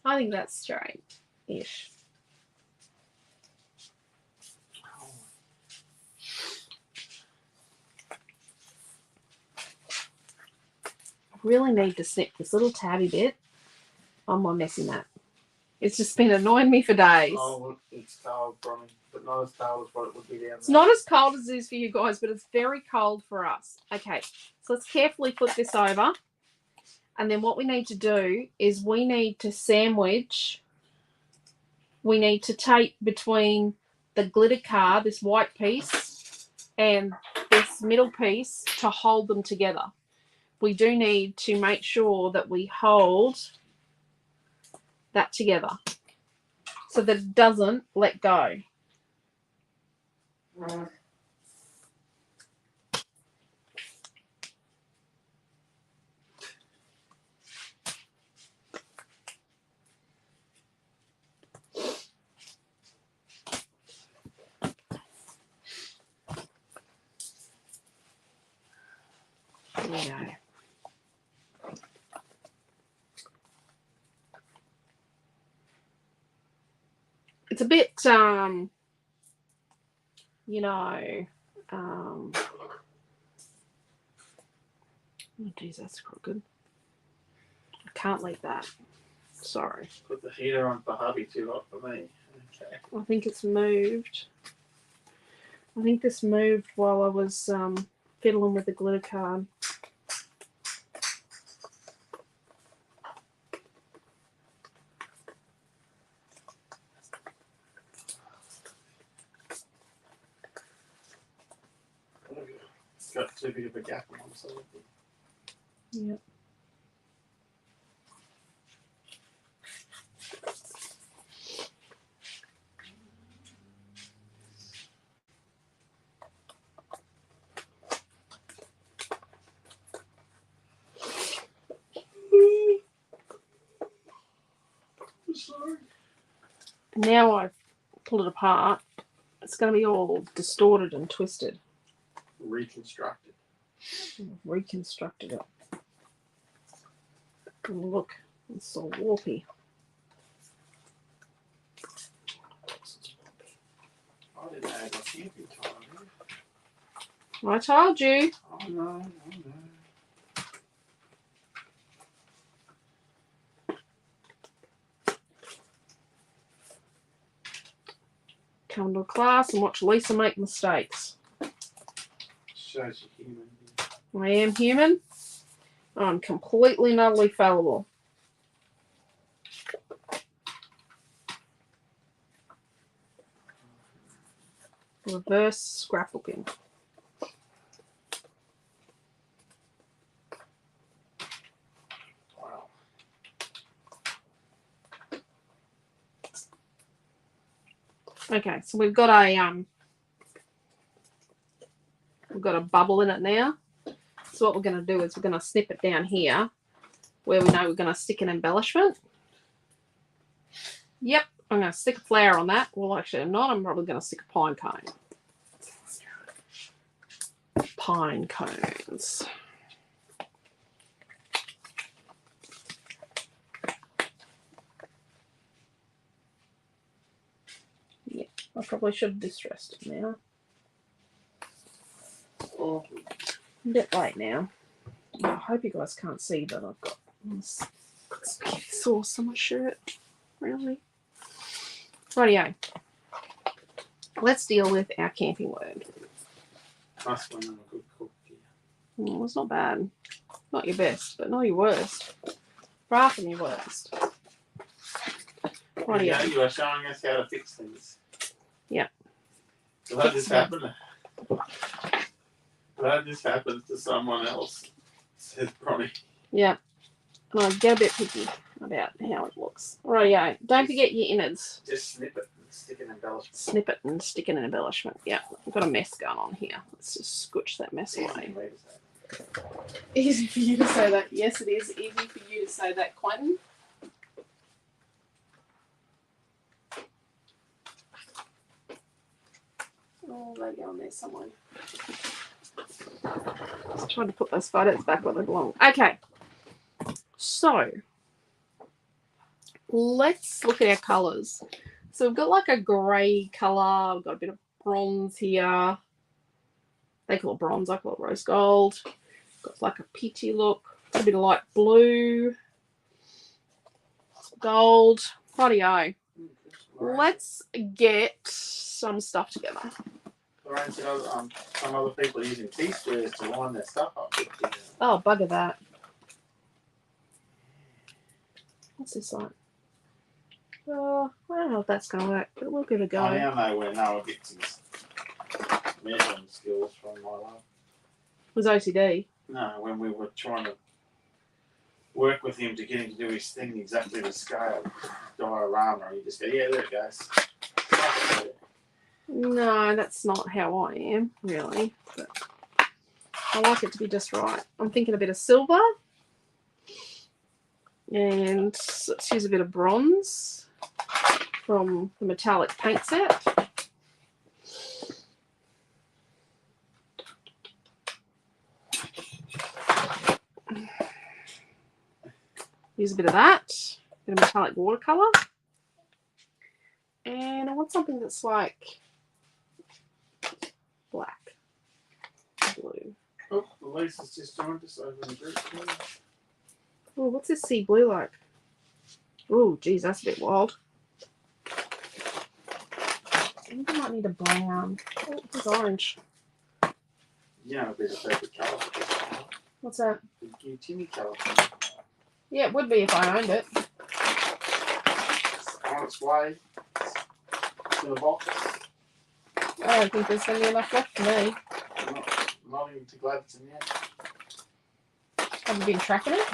I think that's straight-ish. I really need to snip this little tabby bit on my messy mat. It's just been annoying me for days. Oh, look, it's cold, Bronny, but not as cold as what it would be down there. It's not as cold as it is for you guys, but it's very cold for us. Okay, so let's carefully flip this over. And then what we need to do is we need to tape between the glitter card, this white piece, and this middle piece to hold them together. We do need to make sure that we hold that together so that it doesn't let go. There we go. It's a bit, oh geez, that's crooked. I can't leave that. Sorry. Put the heater on for hubby, too hot for me. Okay. I think it's moved. I think this moved while I was fiddling with the glitter card. Got too big of a gap on one side. Yep. sorry. Now I've pulled it apart. It's going to be all distorted and twisted. Reconstructed. Reconstructed it. And look, it's so warpy. I didn't have a camping time. I told you. Oh no. Come to a class and watch Lisa make mistakes. Shows you human. I am human. I'm completely and utterly fallible. Reverse scrapbooking. Wow. Okay, so we've got a bubble in it now. So what we're going to do is we're going to snip it down here where we know we're going to stick an embellishment. Yep, I'm going to stick a flower on that. Well, actually I'm not. I'm probably going to stick a pine cone. Pine cones. Yeah, I probably should have distressed it now. Oh. A bit late now. I hope you guys can't see, but I've got this sauce on my shirt. Really? Rightio. Let's deal with our camping word. Nice one, I'm a good cook. Well, it's not bad. Not your best, but not your worst. Far from your worst. Rightio. Yeah, you are showing us how to fix things. Yeah. Will that just happen? Will that just happen to someone else? Says Bronny. Yeah. And I get a bit picky about how it looks. Rightio. Don't forget your innards. Just snip it and stick an embellishment. Snip it and stick in an embellishment. Yeah. I've got a mess going on here. Let's just scooch that mess Easy away. for me to say. Easy for you to say that. Yes, it is easy for you to say that, Quentin. Oh, they go on there somewhere. Just trying to put those photos back where they belong. Okay. So, let's look at our colours. So, we've got like a grey colour. We've got a bit of bronze here. They call it bronze. I call it rose gold. Got like a peachy look. A bit of light blue. Gold. Rightio. Let's get some stuff together. Lorraine said some other people are using T-squares to line their stuff up. Oh, bugger that. What's this like? Oh, I don't know if that's going to work, but we'll give it a go. I now know where Noah gets his measuring skills from, my love. It was OCD. No, when we were trying to work with him to get him to do his thing exactly to scale, diorama, and he just go, yeah, there it goes. No, that's not how I am, really. But I like it to be just right. I'm thinking a bit of silver. And let's use a bit of bronze from the metallic paint set. Use a bit of that. A bit of metallic watercolour. And I want something that's like black. Blue. Oh, Lisa's just joined us over in the group. Oh, what's this sea blue like? Oh, geez, that's a bit wild. I think I might need a brown. Oh, it's orange. You know, it'd be the perfect colour for this one. What's that? The new Timmy colour. Yeah, it would be if I owned it. It's on its way to the box. I don't think there's going to be enough left for me. Not even too glad it's in yet. Have you been tracking it?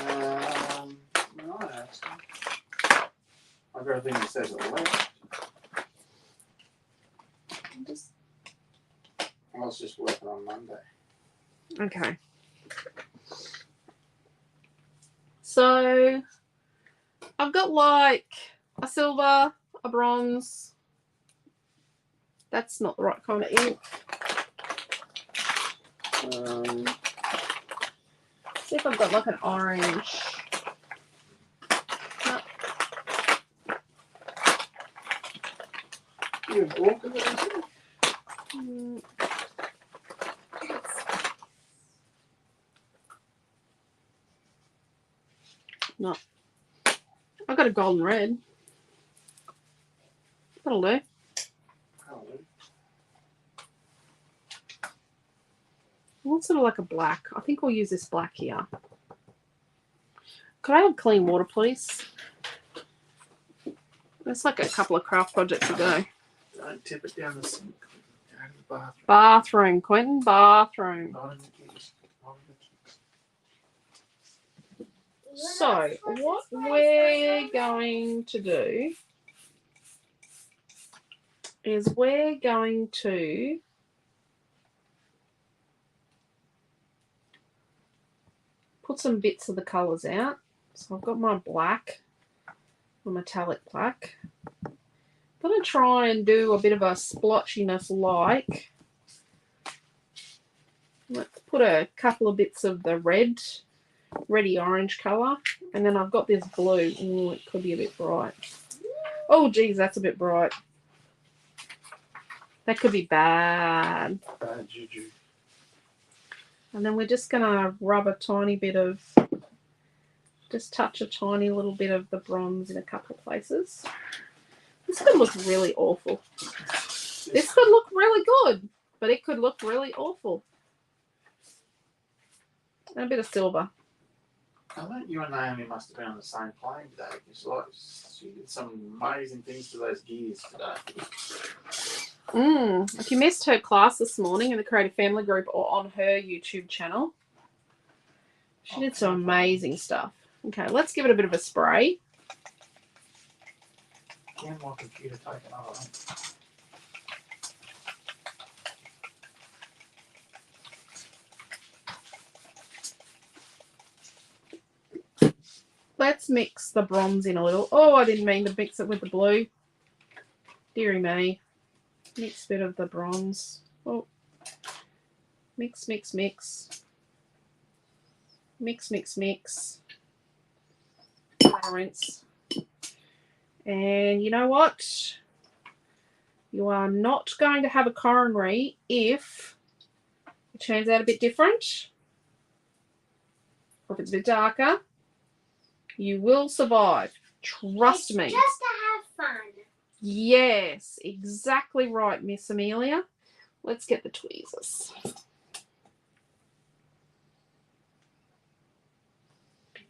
No, actually. I've got a thing that says it left. I was just working on Monday. Okay. So, I've got like a silver, a bronze. That's not the right kind of ink. See if I've got like an orange. No. You have walk with it? No. I've got a golden red. That'll do. What's sort of like a black? I think we'll use this black here. Could I have clean water, please? That's like a couple of craft projects ago. Don't tip it down the sink. Down to the bathroom. Bathroom, Quentin, bathroom. Not in the kitchen. Not in the kitchen. So, what we're going to do is we're going to put some bits of the colours out. So I've got my black, my metallic black. I'm going to try and do a bit of a splotchiness like. Let's put a couple of bits of the reddy orange colour. And then I've got this blue. Oh, it could be a bit bright. Oh, geez, that's a bit bright. That could be bad. Bad juju. And then we're just going to rub a tiny bit of, just touch a tiny little bit of the bronze in a couple of places. This could look really awful. This could look really good, but it could look really awful. And a bit of silver. I think you and Naomi must have been on the same plane today. Because like, she did some amazing things to those gears today. If you missed her class this morning in the Creative Family Group or on her YouTube channel, she did some amazing stuff. Okay, let's give it a bit of a spray. Can my computer take another one? Let's mix the bronze in a little. Oh, I didn't mean to mix it with the blue. Deary me. Mix a bit of the bronze. Oh. Mix, mix, mix. Mix, mix, mix. Rinse. And you know what? You are not going to have a coronary if it turns out a bit different. Or if it's a bit darker. You will survive. Trust me. Just to have fun. Yes, exactly right, Miss Amelia. Let's get the tweezers.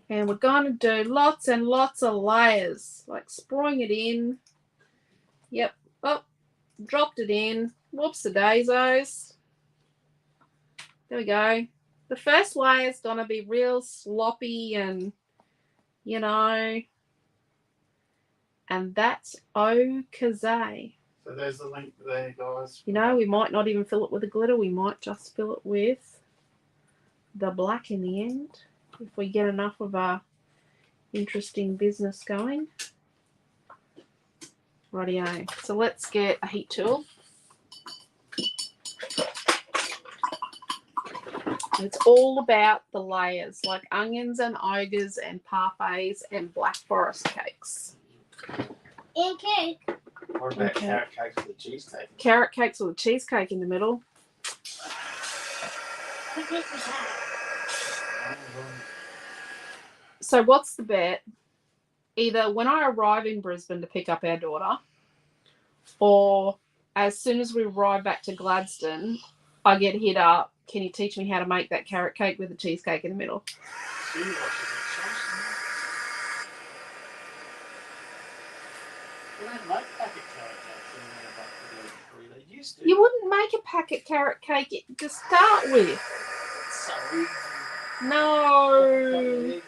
And we're going to do lots and lots of layers, like spraying it in. Yep. Oh, dropped it in. Whoops a daisies. There we go. The first layer is going to be real sloppy and, you know, and that's okay. So there's the link there, guys. You know, we might not even fill it with the glitter. We might just fill it with the black in the end if we get enough of a interesting business going. Rightio. So let's get a heat tool. It's all about the layers, like onions and ogres and parfaits and black forest cakes. And cake. What about carrot cakes with the cheesecake? Carrot cakes with a cheesecake in the middle. What is that? So what's the bet? Either when I arrive in Brisbane to pick up our daughter, or as soon as we arrive back to Gladstone, I get hit up. Can you teach me how to make that carrot cake with a cheesecake in the middle? She watches it. They don't make packet carrot cakes anymore back to the they used to. You wouldn't make a packet carrot cake to start with. It's so easy. No. Couple of eggs,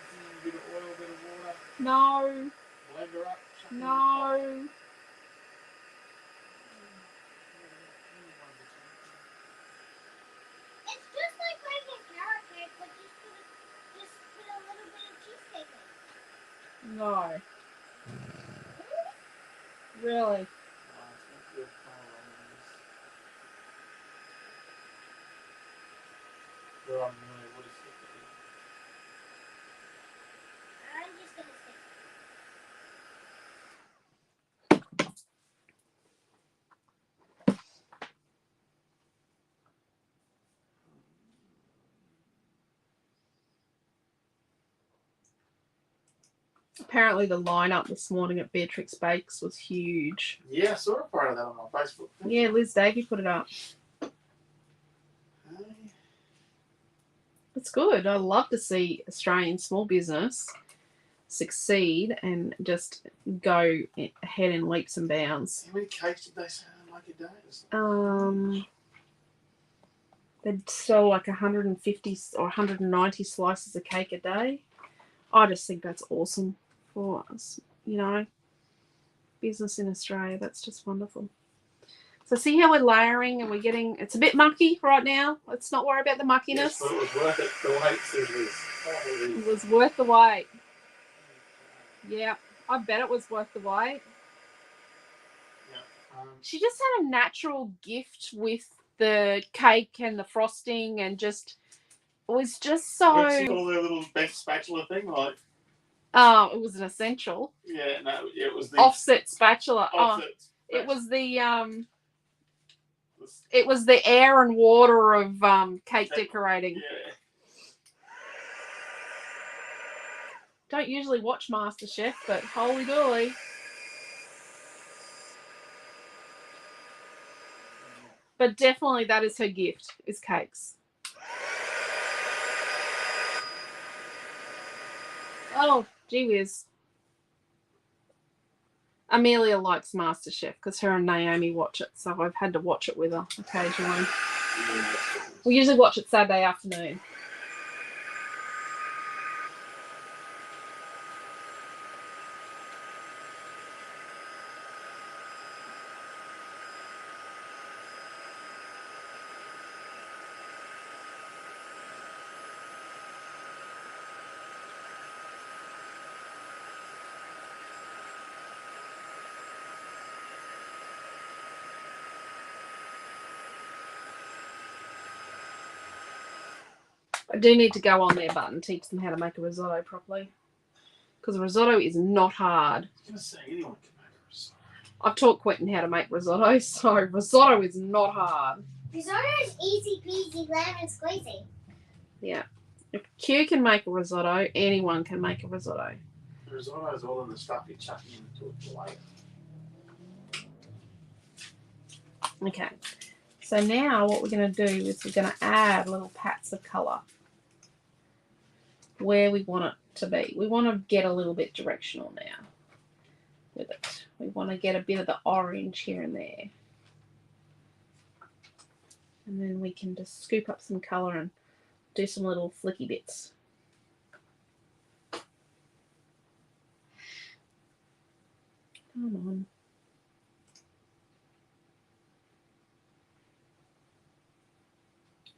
bit of oil, bit of water, No. blend her up. No. It's just like making carrot cake, but just put a little bit of cheesecake in. No. Really? I'm just gonna stick. Apparently the lineup this morning at Beatrix Bakes was huge. Yeah, I saw a part of that on my Facebook. Yeah, Liz Davey put it up. It's good. I love to see Australian small business succeed and just go ahead in leaps and bounds. How many cakes did they say they make a day? They'd sell like 150 or 190 slices of cake a day. I just think that's awesome for us, you know, business in Australia. That's just wonderful. So see how we're layering and we're getting, it's a bit mucky right now. Let's not worry about the muckiness. Yes, but it was worth it. The wait, says Liz. It was worth the wait. Yeah, I bet it was worth the wait. Yeah. She just had a natural gift with the cake and the frosting and just, it was just so... What's all their little bench spatula thing like? It was an essential. Yeah, no, yeah, it was the offset spatula. offset It was the spatula. it was the air and water of cake decorating. Yeah. Don't usually watch MasterChef, but holy dooly. But definitely that is her gift, is cakes. Oh, gee whiz. Amelia likes MasterChef because her and Naomi watch it, so I've had to watch it with her occasionally. We usually watch it Saturday afternoon. I do need to go on their button, teach them how to make a risotto properly. Because risotto is not hard. I was going to say, anyone can make a risotto. I've taught Quentin how to make risotto, so risotto is not hard. Risotto is easy peasy lemon squeezy. Yeah. If Q can make a risotto, anyone can make a risotto. The risotto is all in the stuff you chuck into it later. Okay. So now what we're going to do is we're going to add little pats of colour where we want it to be. We want to get a little bit directional now with it. We want to get a bit of the orange here and there. And then we can just scoop up some colour and do some little flicky bits. Come on.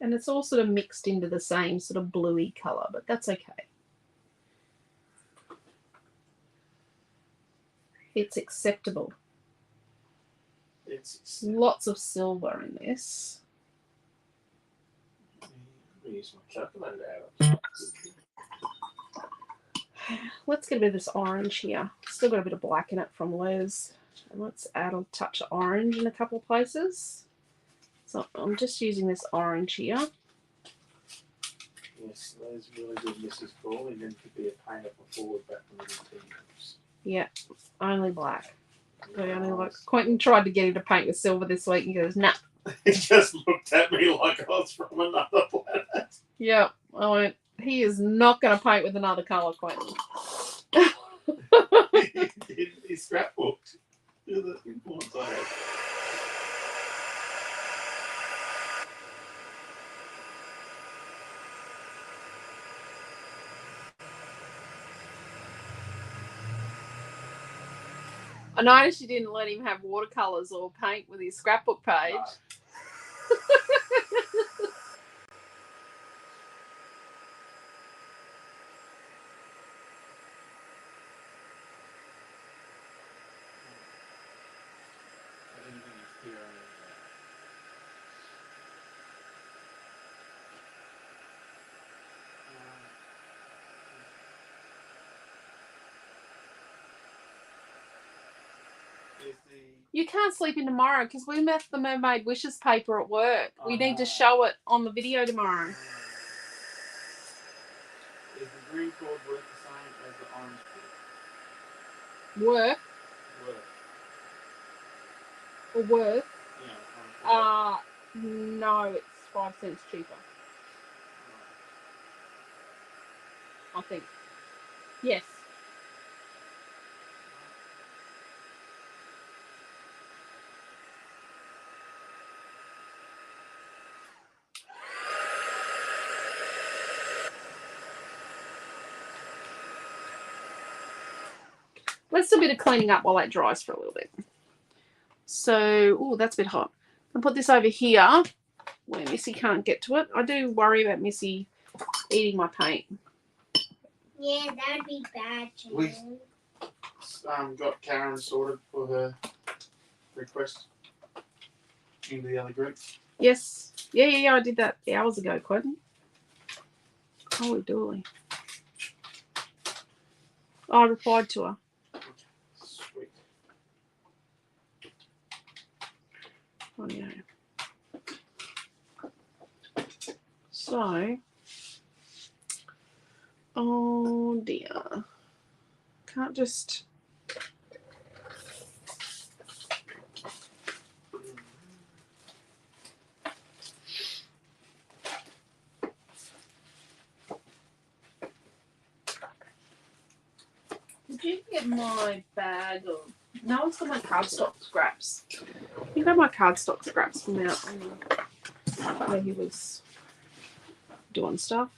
And it's all sort of mixed into the same sort of bluey colour, but that's okay. It's acceptable. It's Lots of silver in this. Let me use my calculator out. Let's get a bit of this orange here. Still got a bit of black in it from Liz. And let's add a touch of orange in a couple of places. So I'm just using this orange here. Yes, those really good Mrs. Crawley then could be a painter for forward back from the teams. Yeah, only black. Quentin tried to get him to paint with silver this week and he goes, nah. He just looked at me like I was from another planet. Yeah, I went, he is not going to paint with another colour, Quentin. He scrapbooked. Do the influence I had. I noticed you didn't let him have watercolours or paint with his scrapbook page. No. There's the You can't sleep in tomorrow because we left the Mermaid Wishes paper at work. We need to show it on the video tomorrow. Is the green cord work the same as the orange cord? Work Work. or work? Yeah. No, it's 5 cents cheaper. I think. Yes. Let's do a bit of cleaning up while that dries for a little bit. So, oh, that's a bit hot. I'll put this over here where Missy can't get to it. I do worry about Missy eating my paint. Yeah, that would be bad, We Jen. got Karen sorted for her request into the other group. Yes. Yeah, I did that hours ago, Quentin. Holy dooly. I replied to her. Sweet. Oh, yeah. So, oh dear. Can't just... Did you get my bag of... No one's got my cardstock scraps. You got my cardstock scraps from out where he was doing stuff.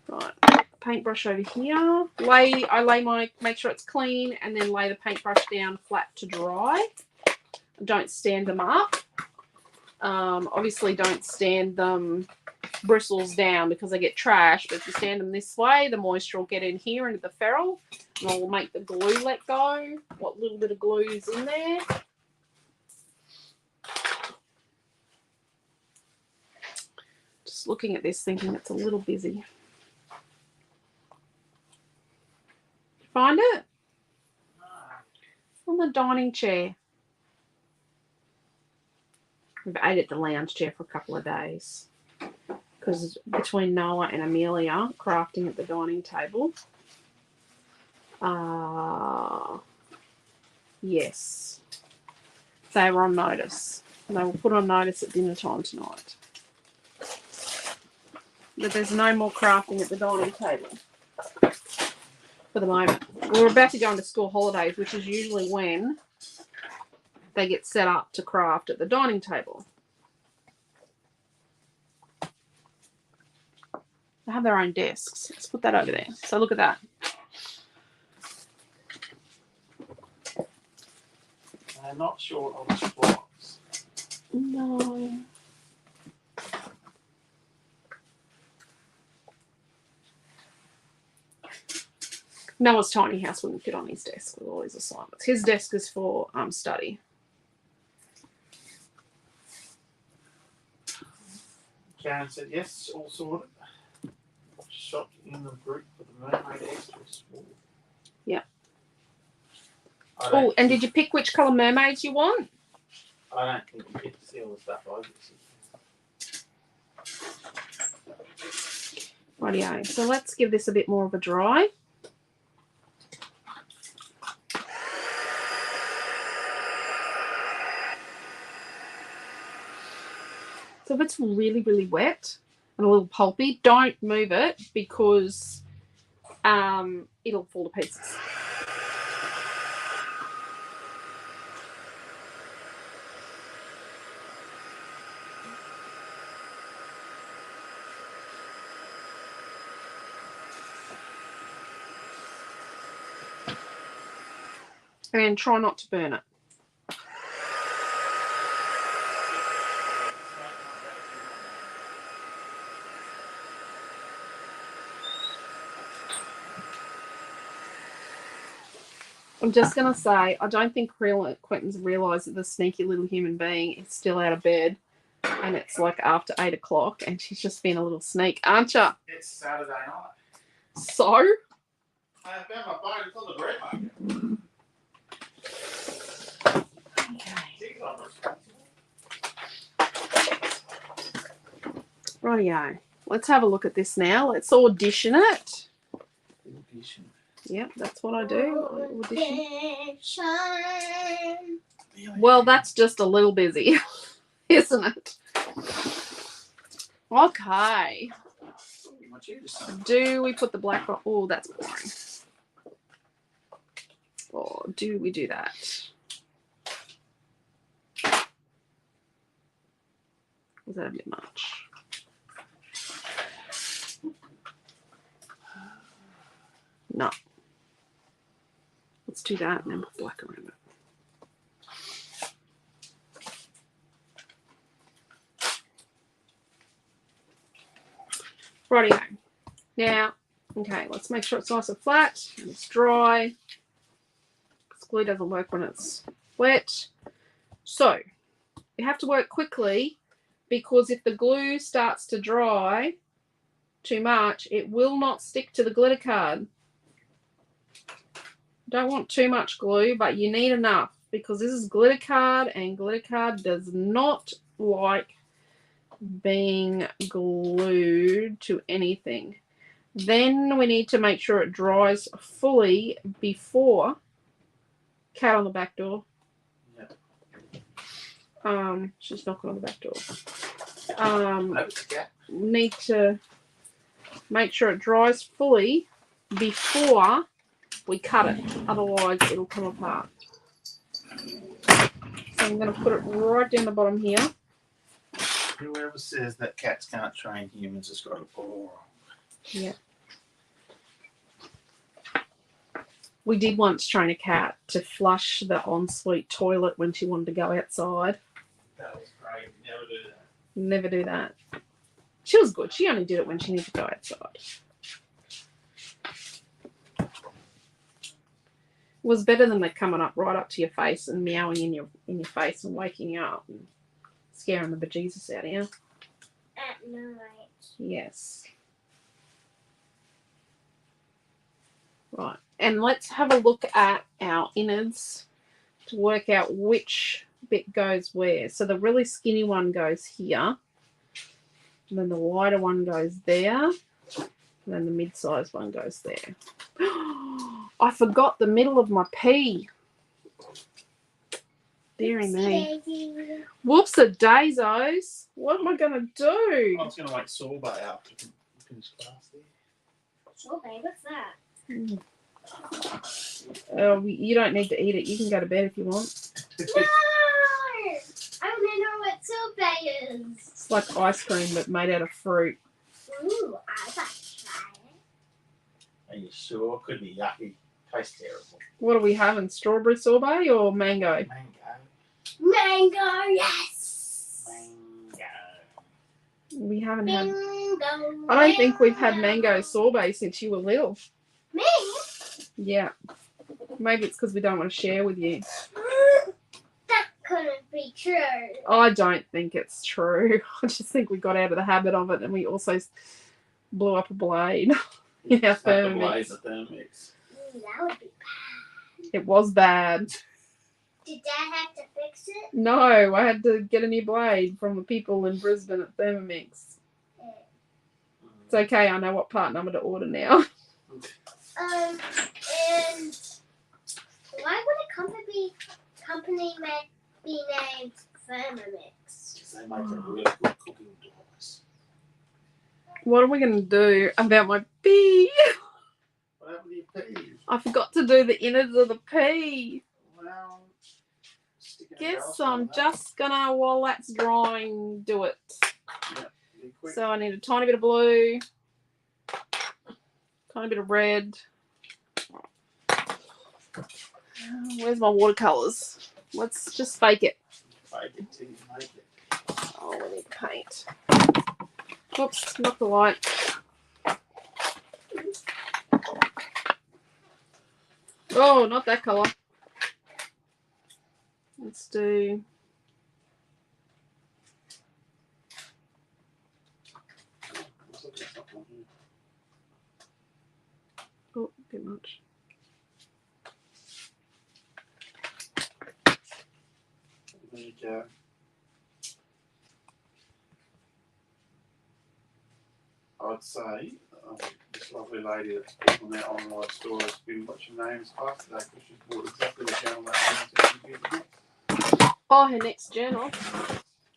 Right, paintbrush over here. Make sure it's clean and then lay the paintbrush down flat to dry. Don't stand them up. Obviously don't stand them bristles down because they get trash, but if you stand them this way, the moisture will get in here into the ferrule and it will make the glue let go. What little bit of glue is in there. Just looking at this thinking it's a little busy. Find it? On the dining chair. We've ate at the lounge chair for a couple of days. Because between Noah and Amelia crafting at the dining table. Yes. They were on notice. They were put on notice at dinner time tonight. But there's no more crafting at the dining table. For the moment. We're about to go into school holidays, which is usually when they get set up to craft at the dining table. They have their own desks. Let's put that over there. So look at that. They're not short on the blocks. No. Noah's tiny house wouldn't fit on his desk with all his assignments. His desk is for study. Karen said yes, all sorted. Shot in the group for the Mermaid extras. Yeah. Oh, and did you pick which colour mermaids you want? I don't think we get to see all the stuff I Rightio. So let's give this a bit more of a dry. So if it's really, really wet and a little pulpy, don't move it because it'll fall to pieces. And try not to burn it. I'm just going to say, I don't think Quentin's realised that the sneaky little human being is still out of bed and it's like after 8 o'clock and she's just been a little sneak, aren't you? It's Saturday night. So? I found my phone. It's on the bread market. Rightio. Let's have a look at this now. Let's audition it. Audition. Yep, that's what I do. Audition. Audition. Well, that's just a little busy, isn't it? Okay. Do we put the black on? Oh, that's boring. Or do we do that? Was that a bit much? No. Let's do that and then put black around it. Rightio. Now, okay, let's make sure it's nice and flat and it's dry. This glue doesn't work when it's wet. So, you have to work quickly because if the glue starts to dry too much, it will not stick to the glitter card. Don't want too much glue, but you need enough because this is glitter card and glitter card does not like being glued to anything. Then we need to make sure it dries fully before cat on the back door. She's knocking on the back door. Need to make sure it dries fully before we cut it, otherwise it'll come apart. So I'm going to put it right down the bottom here. Whoever says that cats can't train humans has got a ball. Yeah. We did once train a cat to flush the ensuite toilet when she wanted to go outside. That was great. Never do that. Never do that. She was good. She only did it when she needed to go outside. It was better than they coming up right up to your face and meowing in your face and waking you up and scaring the bejesus out of you. At night. Yes. Right. And let's have a look at our innards to work out which bit goes where. So the really skinny one goes here. And then the wider one goes there. And then the mid-sized one goes there. I forgot the middle of my P. Deary me. Whoops-a-daisies. What am I going to do? I was going to make sorbet after you finish class there. Sorbet? What's that? You don't need to eat it. You can go to bed if you want. No! I want to know what sorbet is. It's like ice cream but made out of fruit. Ooh, I'd like to try it. Are you sure? Could be yucky. Tastes terrible. What are we having? Strawberry sorbet or mango? Mango, yes! Mango. We haven't had... Bingo. I don't think we've had mango sorbet since you were little. Me? Yeah. Maybe it's because we don't want to share with you. That couldn't be true. I don't think it's true. I just think we got out of the habit of it and we also blew up a blade in our Thermomix. Ooh, that would be bad. It was bad. Did Dad have to fix it? No, I had to get a new blade from the people in Brisbane at Thermomix. It's okay, I know what part number to order now. And why would a company be named Thermomix? Because they make a really good cooking device. What are we going to do about my pea? What happened to your peas? I forgot to do the innards of the pea. Well, Guess I'm just going to, while that's drying, do it. Yep, be quick. So I need a tiny bit of blue, tiny bit of red. Where's my watercolours? Let's just fake it. Fake it till you make it. Oh, we need paint. Oops, not the light. Oh, not that colour. Let's do... Oh, a bit much. go. I'd say this lovely lady that's put on that online store has been watching names past today because she's bought exactly the journal that she used. Oh, her next journal.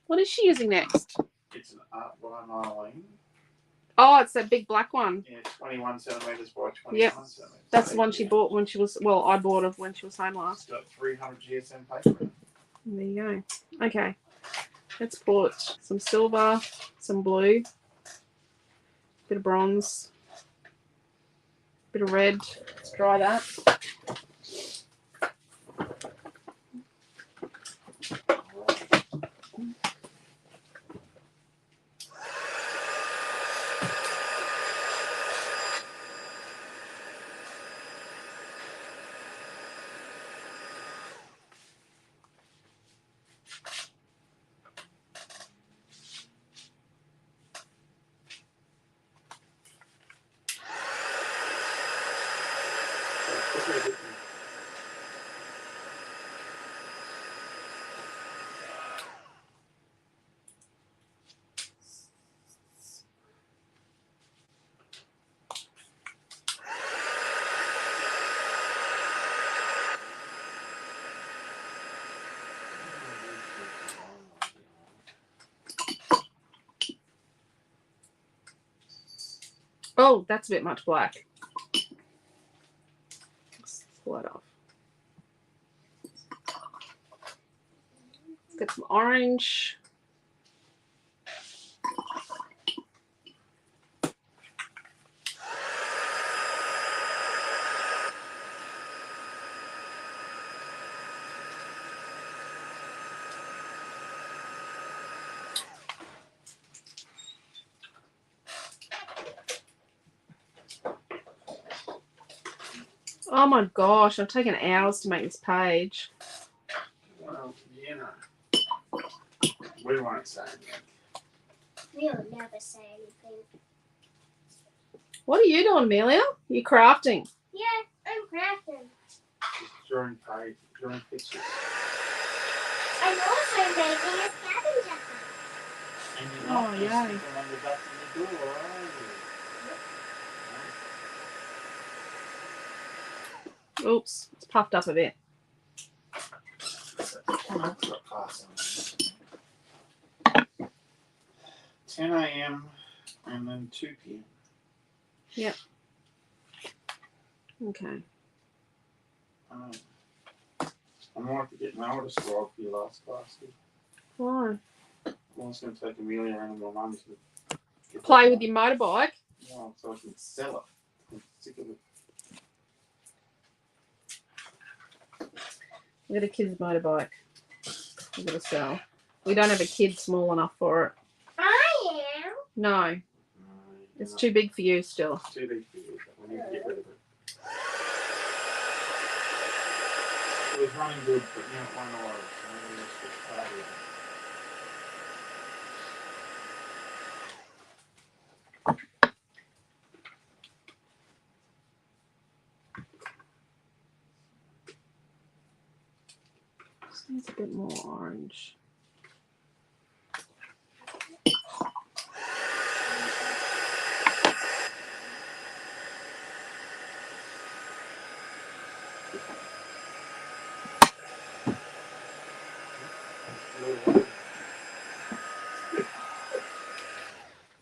What is she using next? It's an art by Marlene. Oh, it's that big black one. Yeah, 21 centimetres by 21 Yep. centimetres. That's the one she bought when she was, well, I bought it when she was home last. It's got 300 GSM paper in it. There you go. Okay. Let's put some silver, some blue, bit of bronze, bit of red. Let's dry that. Oh, that's a bit much black. Let's pull that off. Let's get some orange. Oh my gosh, I've taken hours to make this page. Well, you know, we won't say anything. We'll never say anything. What are you doing, Amelia? You crafting? Yeah, I'm crafting. Just drawing page, drawing pictures. I'm also making a scavenger hunt. And you're not Oh, just yay. sticking on the back of the door, are you? Oops, it's puffed up a bit. Oh, I've got class on. 10 a.m. and then 2 p.m. Yep. Okay. I might have to get Noah to scribe for your last class. Why? I was going to take Amelia and my mum to Play with your motorbike. Well, so I can sell it. I'm sick of it. We got a kid's motorbike. We've got to sell. We don't have a kid small enough for it. I am. No, it's too big for you still. It's too big for you, but we need to get rid of it. It was running good, but now it won't allow it. So I'm going to switch party with it. Just needs a bit more orange.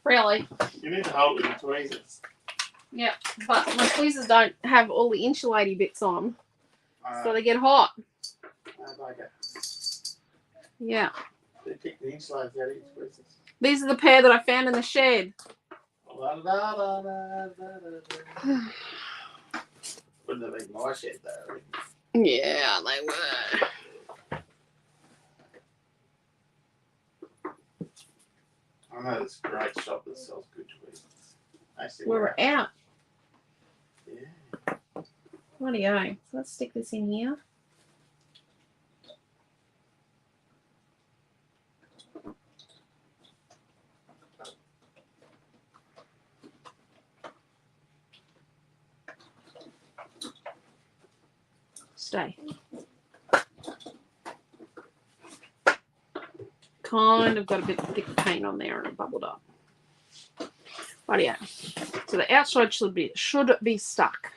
Really? You need to hold it with tweezers. Yep, but my tweezers don't have all the insulating bits on, so they get hot. I like it. Yeah. They pick the insulators out of your tweezers. These are the pair that I found in the shed. Wouldn't have been my shed though. Yeah, they were. I know this great shop that sells good tweezers. Actually, We're out. Yeah. Rightio. So let's stick this in here. Stay. kind of got a bit thick paint on there and it bubbled up. Rightio. So the outside should be stuck.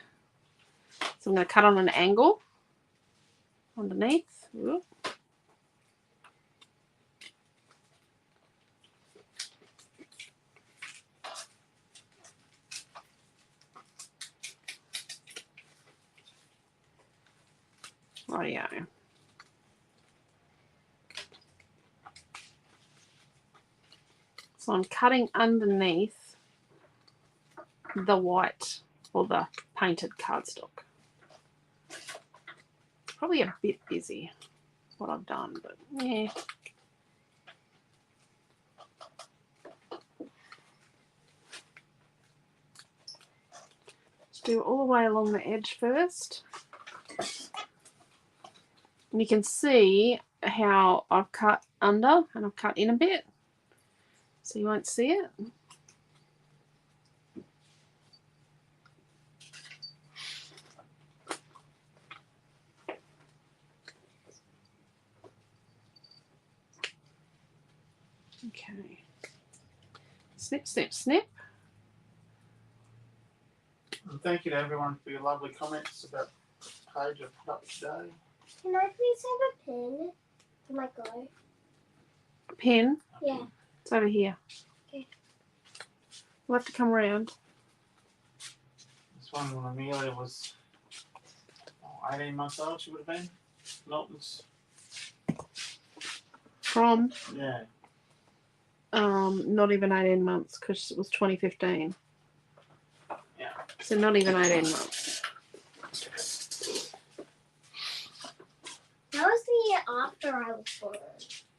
So I'm going to cut on an angle underneath. Ooh. Rightio. So I'm cutting underneath the white or the painted cardstock. Probably a bit busy what I've done, but yeah. Just do it all the way along the edge first. And you can see how I've cut under and I've cut in a bit, so you won't see it. Okay. Snip, snip, snip. And thank you to everyone for your lovely comments about the page I put up today. Can I please have a pin for my glue? A pen? Yeah. It's over here. Okay. We'll have to come around. This one when Amelia was 18 months old, she would have been. Milton's. From Yeah. not even 18 months because it was 2015. Yeah. So not even 18 months. That was the year after I was born.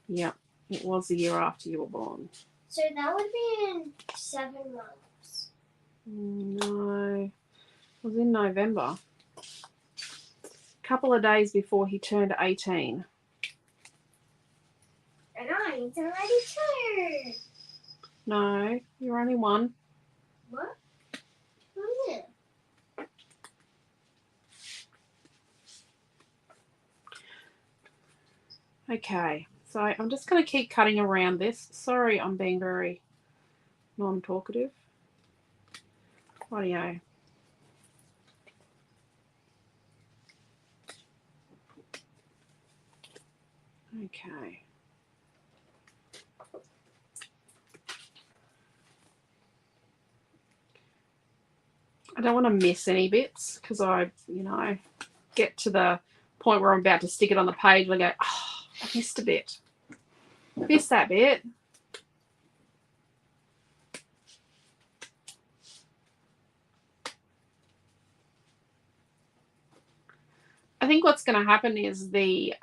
Yeah, it was the year after you were born. So that would be in 7 months. No, it was in November. A couple of days before he turned 18. And I'm already 2. No, you're only 1. What? Oh, yeah. Okay, so I'm just going to keep cutting around this. Sorry, I'm being very non-talkative. Rightio. Okay. I don't want to miss any bits because I, get to the point where I'm about to stick it on the page and I go, oh, I missed a bit. Missed that bit. I think what's going to happen is the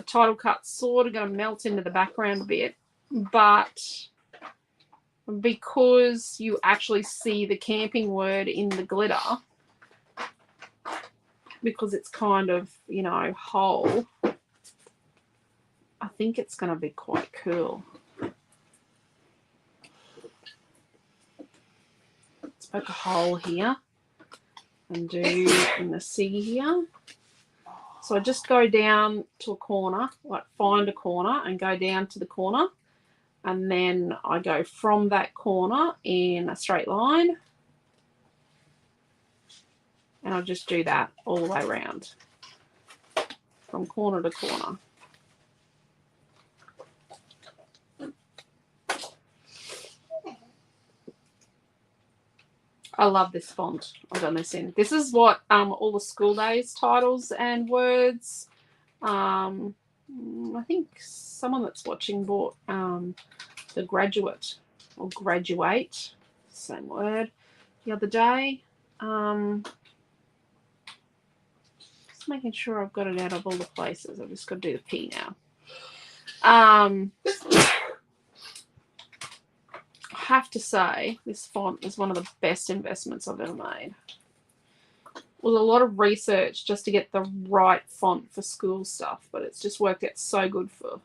title cut's sort of going to melt into the background a bit, but because you actually see the camping word in the glitter, because it's kind of, whole, I think it's going to be quite cool. Let's poke a hole here and do in the C here. So I just go down to a corner, like find a corner and go down to the corner. And then I go from that corner in a straight line. And I'll just do that all the way around. From corner to corner. I love this font I've done this in. This is what all the school days titles and words. I think someone that's watching bought the Graduate or Graduate, same word, the other day. Just making sure I've got it out of all the places. I've just got to do the P now. I have to say this font is one of the best investments I've ever made. It was a lot of research just to get the right font for school stuff, but it's just worked out so good for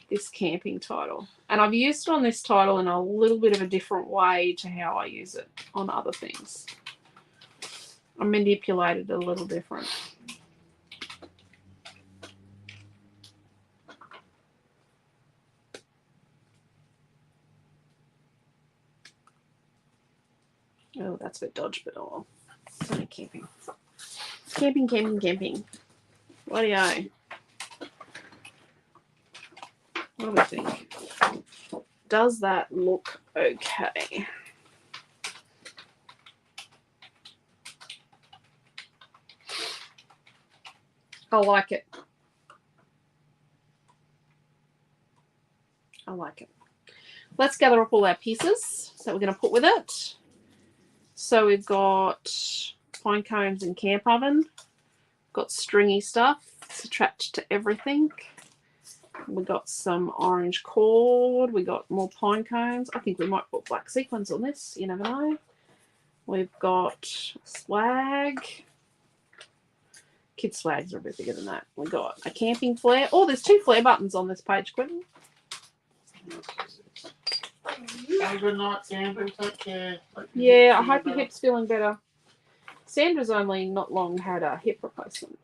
this camping title. And I've used it on this title in a little bit of a different way to how I use it on other things. I manipulated it a little different. Oh, that's a bit dodgy, but oh well. It's only camping. Camping, camping, camping. What do we think? Does that look okay? I like it. I like it. Let's gather up all our pieces that we're going to put with it. So we've got pine cones and camp oven. Got stringy stuff. It's attached to everything. We got some orange cord. We got more pine cones. I think we might put black sequins on this. You never know. We've got swag. Kids' swags are a bit bigger than that. We got a camping flare. Oh, there's 2 flare buttons on this page, Quentin. Have a good night, Sandra. Take care. Yeah, I hope your hip's feeling better. Sandra's only not long had a hip replacement.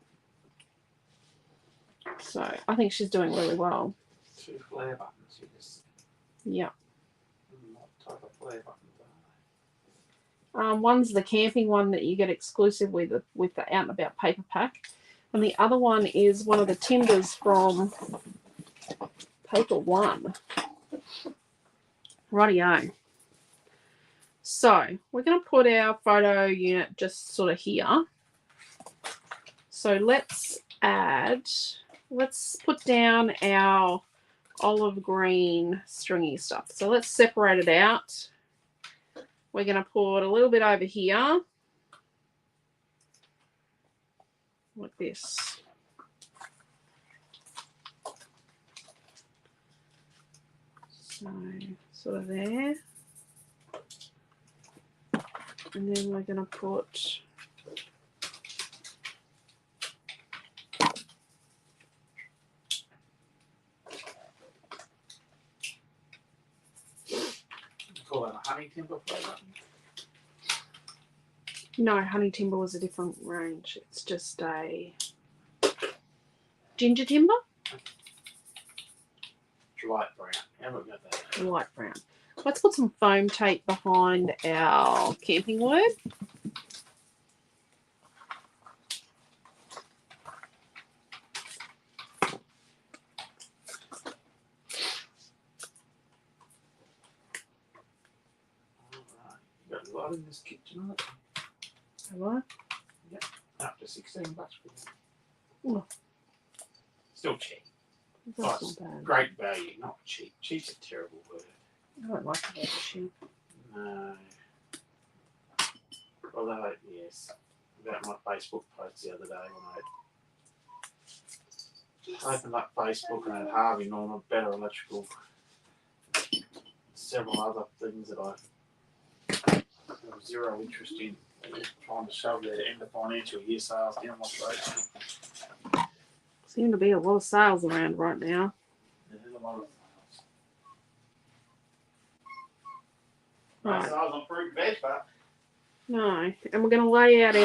So I think she's doing really well. 2 flare buttons. You just... Yeah. What type of flare buttons One's the camping one that you get exclusive with the Out and About paper pack. And the other one is one of the timbers from Paper One. Rightio. So we're going to put our photo unit just sort of here. So let's put down our olive green stringy stuff. So let's separate it out. We're going to put a little bit over here, like this. So, sort of there. And then we're going to put call that a honey timber flare button? no, honey timber was a different range. It's just a ginger timber. Light brown. Haven't got that. Light brown. Let's put some foam tape behind our camping word. Alright. You got a lot in this kit tonight. Have I? Up to $16 for them. Oh. Still cheap. That's Nice. not bad. Great value, not cheap. Cheap's a terrible word. I don't like that issue. No. Although, yes, about my Facebook post the other day when I opened up Facebook and I had Harvey Norman, Better Electrical, several other things that I have zero interest in. They're just trying to shove their end of financial year sales down my throat. Seem to be a lot of sales around right now. There's a lot of sales. Right. No sales on fruit and veg, but No, and we're going to lay out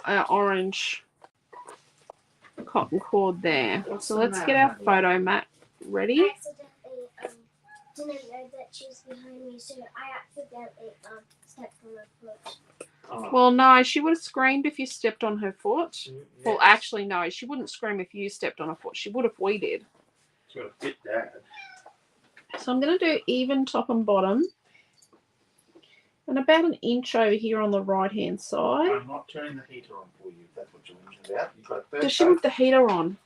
our orange cotton cord there. What's So the let's matter, get our Maddie? photo mat ready. I accidentally didn't know that she was behind me, so I accidentally stepped on her foot. oh, Well, no, she would have screamed if you stepped on her foot. yes. Well, actually, no, she wouldn't scream if you stepped on her foot. She would if we did. It's got to fit that. So I'm going to do even top and bottom. And about an inch over here on the right-hand side. I'm not turning the heater on for you, if that's what you're wondering about. You've got a Does she have the heater on?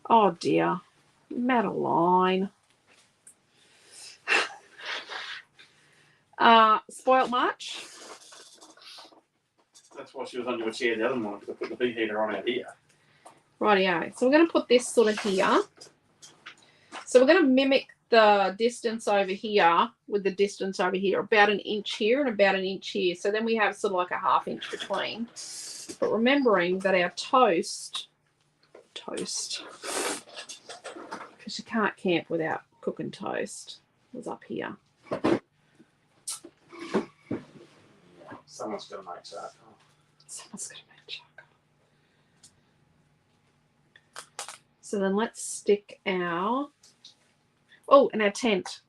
Oh, dear. Madeline. Spoilt much? That's why she was on your chair the other morning, because I put the big heater on out here. Rightio. So we're going to put this sort of here. So we're going to mimic the distance over here with the distance over here. About an inch here and about an inch here. So then we have sort of like a ½ inch between. But remembering that our toast, because you can't camp without cooking toast, was up here. Someone's got to make that. Someone's got to make charcoal. So then let's stick our, and our tent.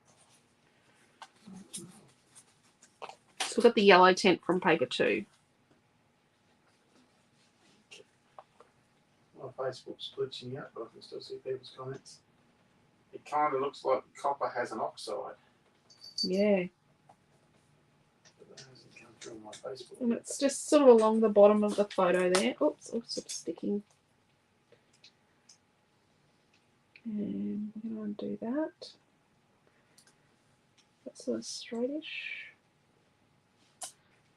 We've got the yellow tent from paper 2. My Facebook's glitching out, but I can still see people's comments. It kind of looks like the copper has an oxide. Yeah. But that hasn't come through on my Facebook. And it's just sort of along the bottom of the photo there. Oops, it's sticking. And we're going to undo that. That's sort of straightish.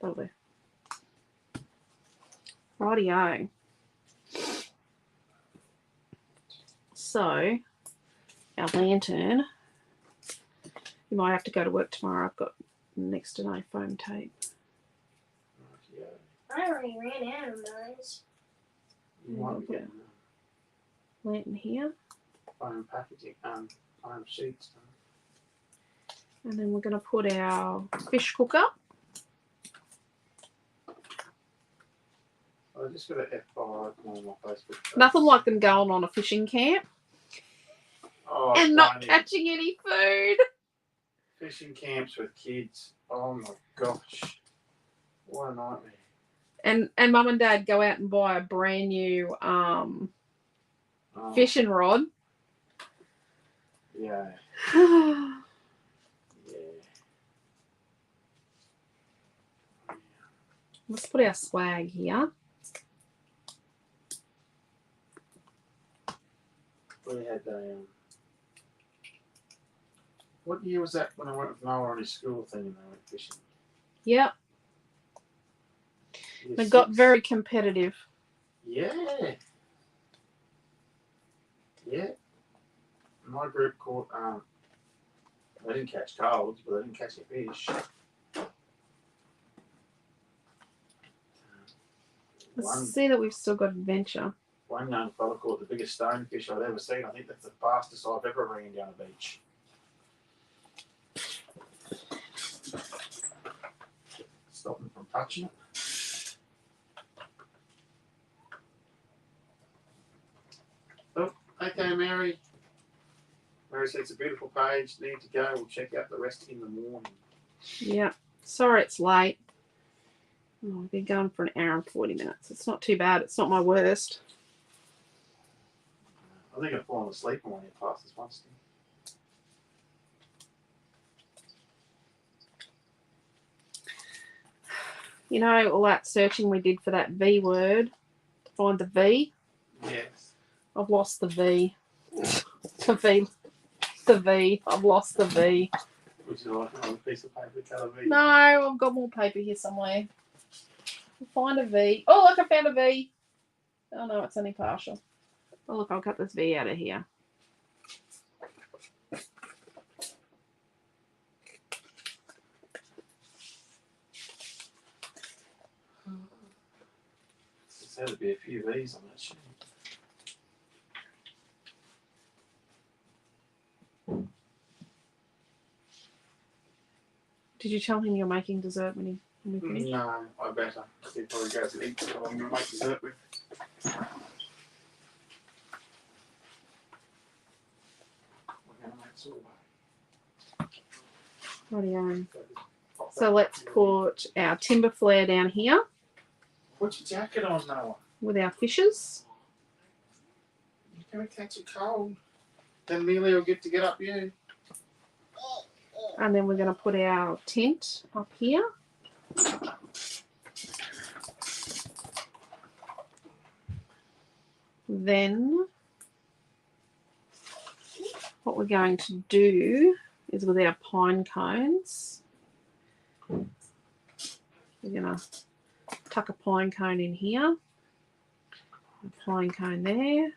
That'll do. Rightio. So, our lantern. You might have to go to work tomorrow. I've got next to no foam tape. Yeah. I already ran out of those. You might be getting Lantern here. foam packaging, foam sheets. And then we're going to put our fish cooker. I just got an F5 on my Facebook. Nothing like them going on a fishing camp Oh, and not funny. catching any food. Fishing camps with kids. Oh my gosh. What a nightmare. And mum and dad go out and buy a brand new Oh, fishing rod. Yeah. Yeah. Let's put our swag here. We had what year was that when I went with Noah on his school thing and they went fishing? Yep. Year They got 6? very competitive. Yeah. Yeah. My group caught, they didn't catch colds, but they didn't catch any fish. Let's see that we've still got adventure. One young fella caught the biggest stonefish I've ever seen. I think that's the fastest I've ever ran down a beach. Stop him from touching it. Oh, okay, Mary. Mary said it's a beautiful page. Need to go. We'll check out the rest in the morning. Yeah. Sorry it's late. Oh, we've been going for an hour and 40 minutes. It's not too bad. It's not my worst. I think I've fallen asleep on one of your classes once. You know, all that searching we did for that V word to find the V. Yes. I've lost the V. The V. I've lost the V. Would you like another piece of paper to cut a V? No, I've got more paper here somewhere. I'll find a V. Oh, look, I found a V. Oh, no, it's only partial. Oh, look, I'll cut this V out of here. There's had to be a few V's on that sheet. Did you tell him you're making dessert when we finish? No, I better. He probably goes and eats what I'm going to make dessert with. We're going to make sorbet. Rightio. So let's put our timber flare down here Put your jacket on, Noah. with our fishes. You're going to catch a cold. Then Amelia will get to get up you. And then we're going to put our tent up here. Then what we're going to do is with our pine cones, we're going to tuck a pine cone in here, a pine cone there.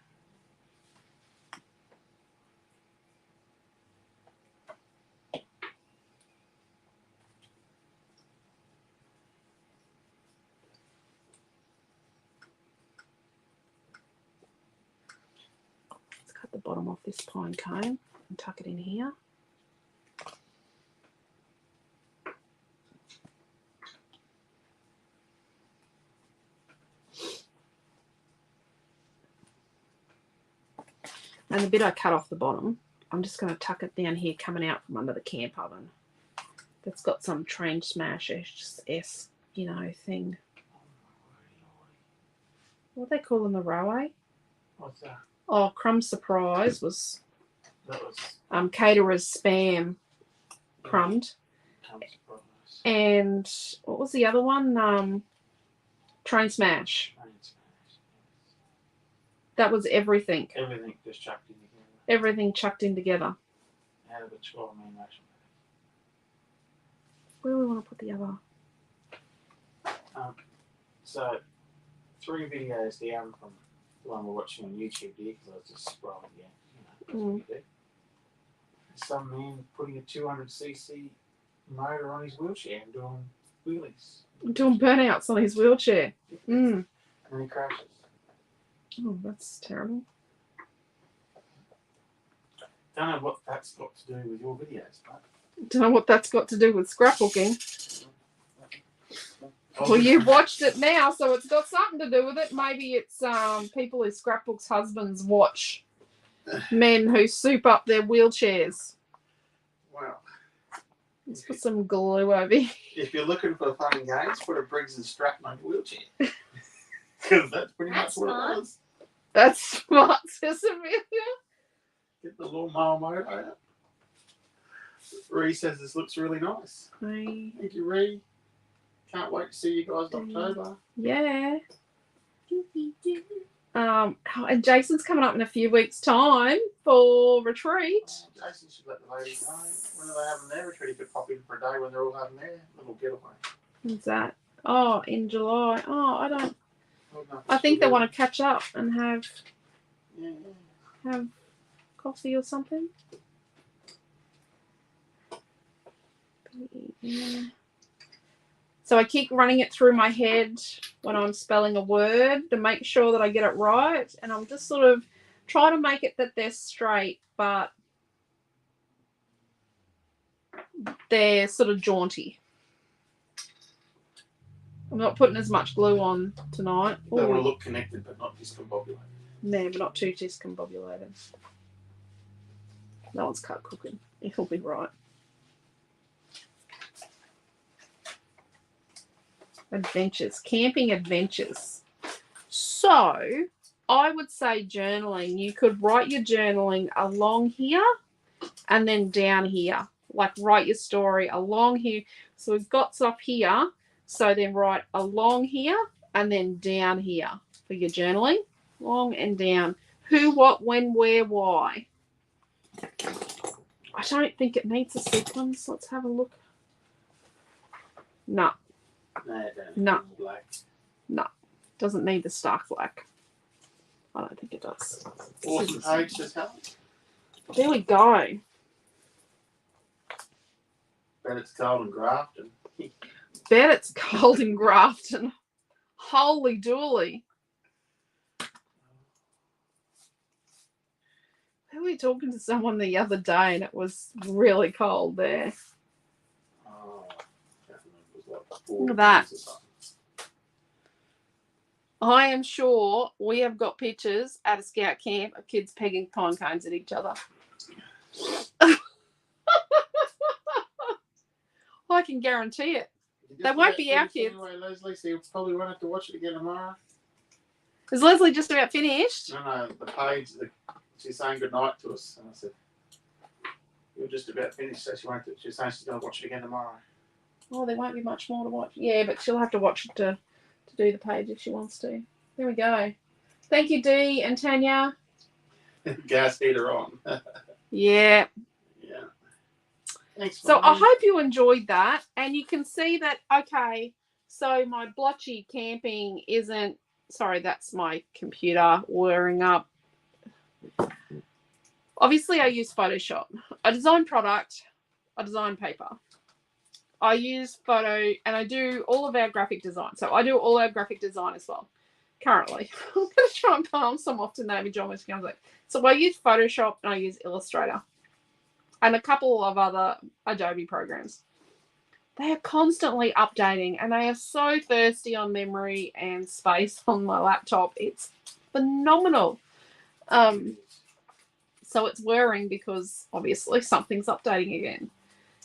Let's cut the bottom off this pine cone and tuck it in here. And the bit I cut off the bottom, I'm just going to tuck it down here coming out from under the camp oven. that's got some train smash-esque, thing. What do they call them, the railway? What's that? Oh, Crumb Surprise was That was caterer's spam crumbed. Crumb Surprise. And what was the other one? Train Smash. That was everything. Everything just chucked in together. Everything chucked in together. Out of a 12-man ration. Where do we want to put the other? So, 3 videos down from the one we're watching on YouTube here, because I was just scrolling down. That's what you do. Some man putting a 200cc motor on his wheelchair and doing wheelies. Doing burnouts on his wheelchair. And then he crashes. Oh, that's terrible. Don't know what that's got to do with your videos, but Don't know what that's got to do with scrapbooking. Well, you've watched it now, so it's got something to do with it. Maybe it's people who scrapbooks husbands watch men who soup up their wheelchairs. Wow. Let's put some glue over here. If you're looking for fun and games, put a Briggs and Stratton on your wheelchair. Because that's pretty much what it was. That's smart, says Amelia. Get the lawnmower motor out. Ree says this looks really nice. Hey. Thank you, Ree. Can't wait to see you guys in October. Yeah. And Jason's coming up in a few weeks' time for retreat. Jason should let the ladies know. When are they having their retreat? He could pop in for a day when they're all having their little getaway. When's that? Oh, in July. Oh, I don't. Oh, I think they want to catch up and have Yeah. coffee or something. So I keep running it through my head when I'm spelling a word to make sure that I get it right. And I'm just sort of trying to make it that they're straight, but they're sort of jaunty. I'm not putting as much glue on tonight. They want to look connected but not discombobulated. No, but not too discombobulated. No one's cut cooking. It'll be right. Adventures, camping adventures. So, I would say journaling. You could write your journaling along here and then down here. Like write your story along here. So we've got stuff here. So then write along here and then down here for your journaling. Long and down. Who, what, when, where, why. I don't think it needs a sequence. Let's have a look. No. No. Black. No. Doesn't need the stark black. I don't think it does. Awesome page, says Helen. There we go. Bet it's cold and Grafton. Bet it's cold in Grafton. Holy dooly. We were talking to someone the other day and it was really cold there. Oh, it was like Look at that. I am sure we have got pictures at a scout camp of kids pegging pine cones at each other. I can guarantee it. They won't be our kids. Anyway, Leslie, so you probably won't have to watch it again tomorrow. Is Leslie just about finished? No, the page, she's saying goodnight to us. And I said, you're just about finished, so she's saying she's going to watch it again tomorrow. Oh, there won't be much more to watch. Yeah, but she'll have to watch it to do the page if she wants to. There we go. Thank you, Dee and Tanya. Gas heater on. Yeah. Yeah. Thanks. So I hope you enjoyed that. And you can see that, okay, so my blotchy camping isn't, sorry, that's my computer whirring up. Obviously, I use Photoshop. I design product. I design paper. I use photo, and I do all of our graphic design. So I do all our graphic design as well. Currently, I'm going to try and palm some off to Navy John when she comes back. So I use Photoshop and I use Illustrator and a couple of other Adobe programs. They are constantly updating and they are so thirsty on memory and space on my laptop. It's phenomenal. So it's whirring because obviously something's updating again.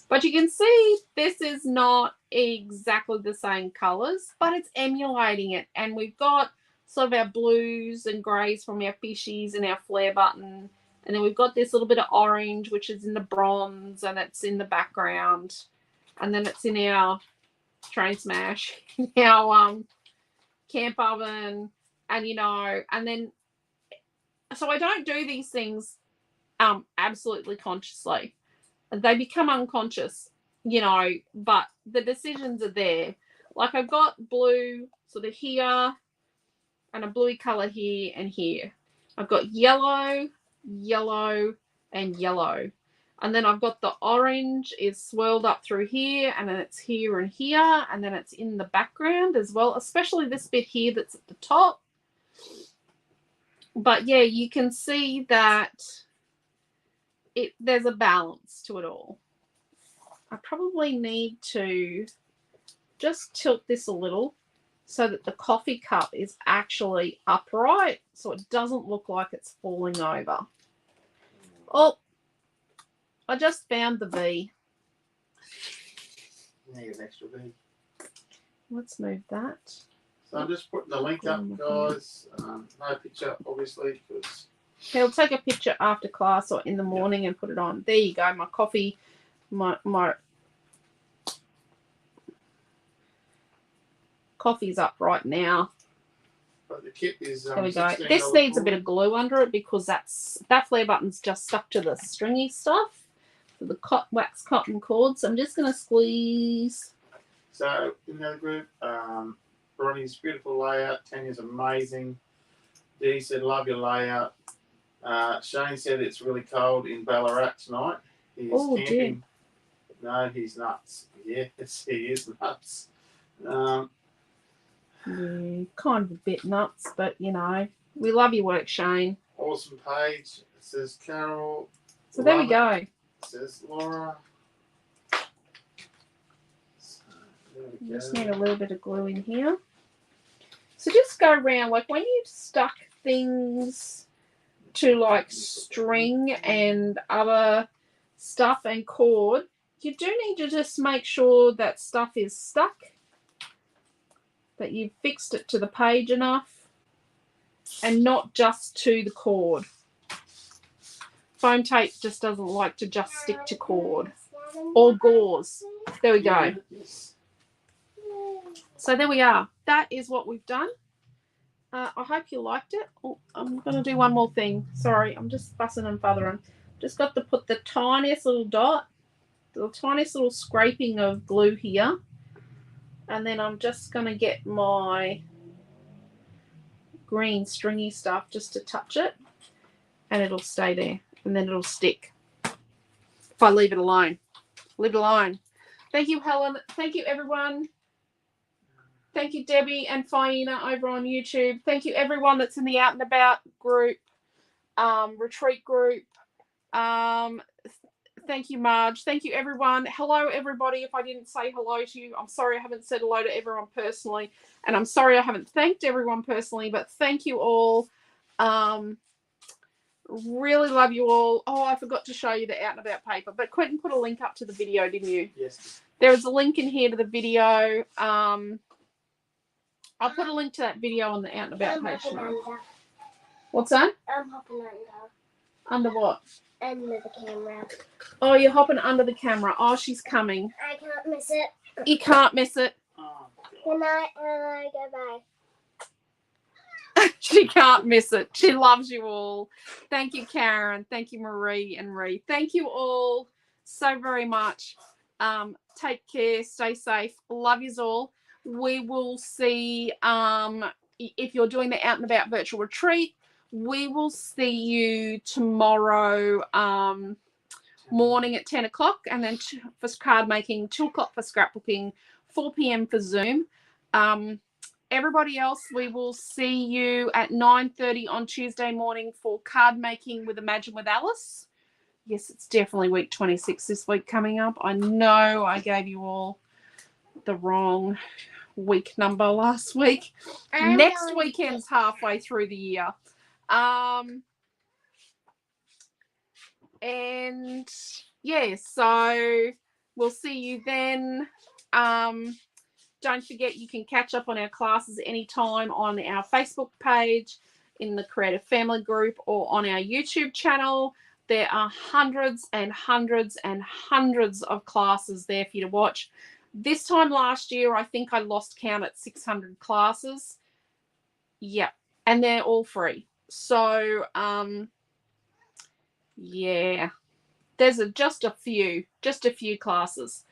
But you can see this is not exactly the same colours, but it's emulating it. And we've got sort of our blues and greys from our fishies and our flare button. And then we've got this little bit of orange, which is in the bronze, and it's in the background. And then it's in our train smash, our camp oven, and and then, so I don't do these things absolutely consciously. They become unconscious, but the decisions are there. Like I've got blue sort of here and a bluey color here and here. I've got yellow, yellow, and yellow. And then I've got the orange is swirled up through here, and then it's here and here, and then it's in the background as well, especially this bit here that's at the top. But yeah, you can see that there's a balance to it all. I probably need to just tilt this a little so that the coffee cup is actually upright, so it doesn't look like it's falling over. Oh, I just found the V. Need an extra V. Let's move that. So I'm just putting the link up, guys. No picture, obviously, because He'll take a picture after class or in the morning and put it on. There you go. My coffee, my coffee's up right now. but the kit is. There we go. This needs a bit of glue under it because that flare button's just stuck to the stringy stuff, to the wax cotton cord. So I'm just going to squeeze. So in the other group, Ronnie's beautiful layout. Tanya's amazing. Dee said, love your layout. Shane said it's really cold in Ballarat tonight. He's camping. Dear. No, he's nuts. Yes, he is nuts. Yeah, kind of a bit nuts, but we love your work, Shane. Awesome page. It says Carol. So there we go. It says Laura. So we just need a little bit of glue in here. So just go around, like when you've stuck things to like string and other stuff and cord, you do need to just make sure that stuff is stuck, that you've fixed it to the page enough and not just to the cord. Foam tape just doesn't like to just stick to cord, or gauze. There we go. So there we are. That is what we've done. I hope you liked it. Oh, I'm going to do one more thing. Sorry, I'm just fussing and futhering. Just got to put the tiniest little dot, the tiniest little scraping of glue here. And then I'm just going to get my green stringy stuff just to touch it. And it'll stay there. And then it'll stick. If I leave it alone. Leave it alone. Thank you, Helen. Thank you, everyone. Thank you, Debbie and Fiona over on YouTube. Thank you, everyone that's in the Out and About group, retreat group. Thank you, Marge. Thank you, everyone. Hello, everybody. If I didn't say hello to you, I'm sorry I haven't said hello to everyone personally. And I'm sorry I haven't thanked everyone personally, but thank you all. Really love you all. Oh, I forgot to show you the Out and About paper. But Quentin put a link up to the video, didn't you? Yes. There is a link in here to the video. I'll put a link to that video on the Out and About page tomorrow. What's that? I'm hopping under. Under what? Under the camera. Oh, you're hopping under the camera. Oh, she's coming. I can't miss it. You can't miss it. Oh, Good night, and goodbye. She can't miss it. She loves you all. Thank you, Karen. Thank you, Marie and Ree. Thank you all so very much. Take care. Stay safe. Love yous all. We will see if you're doing the Out and About virtual retreat. We will see you tomorrow morning at 10 o'clock, and then for card making, 2 o'clock for scrapbooking, 4 p.m. for Zoom. Everybody else, we will see you at 9:30 on Tuesday morning for card making with Imagine with Alice. Yes, it's definitely week 26 this week coming up. I know I gave you all the wrong week number last week. Next weekend's halfway through the year. And yeah, so We'll see you then. Don't forget you can catch up on our classes anytime on our Facebook page, in the Creative Family group, or on our YouTube channel. There are hundreds and hundreds and hundreds of classes there for you to watch. This time last year, I think I lost count at 600 classes. Yeah, and they're all free. So, yeah, there's just a few classes.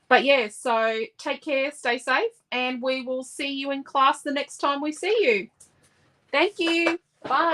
But yeah, so take care, stay safe, and we will see you in class the next time we see you. Thank you. Bye.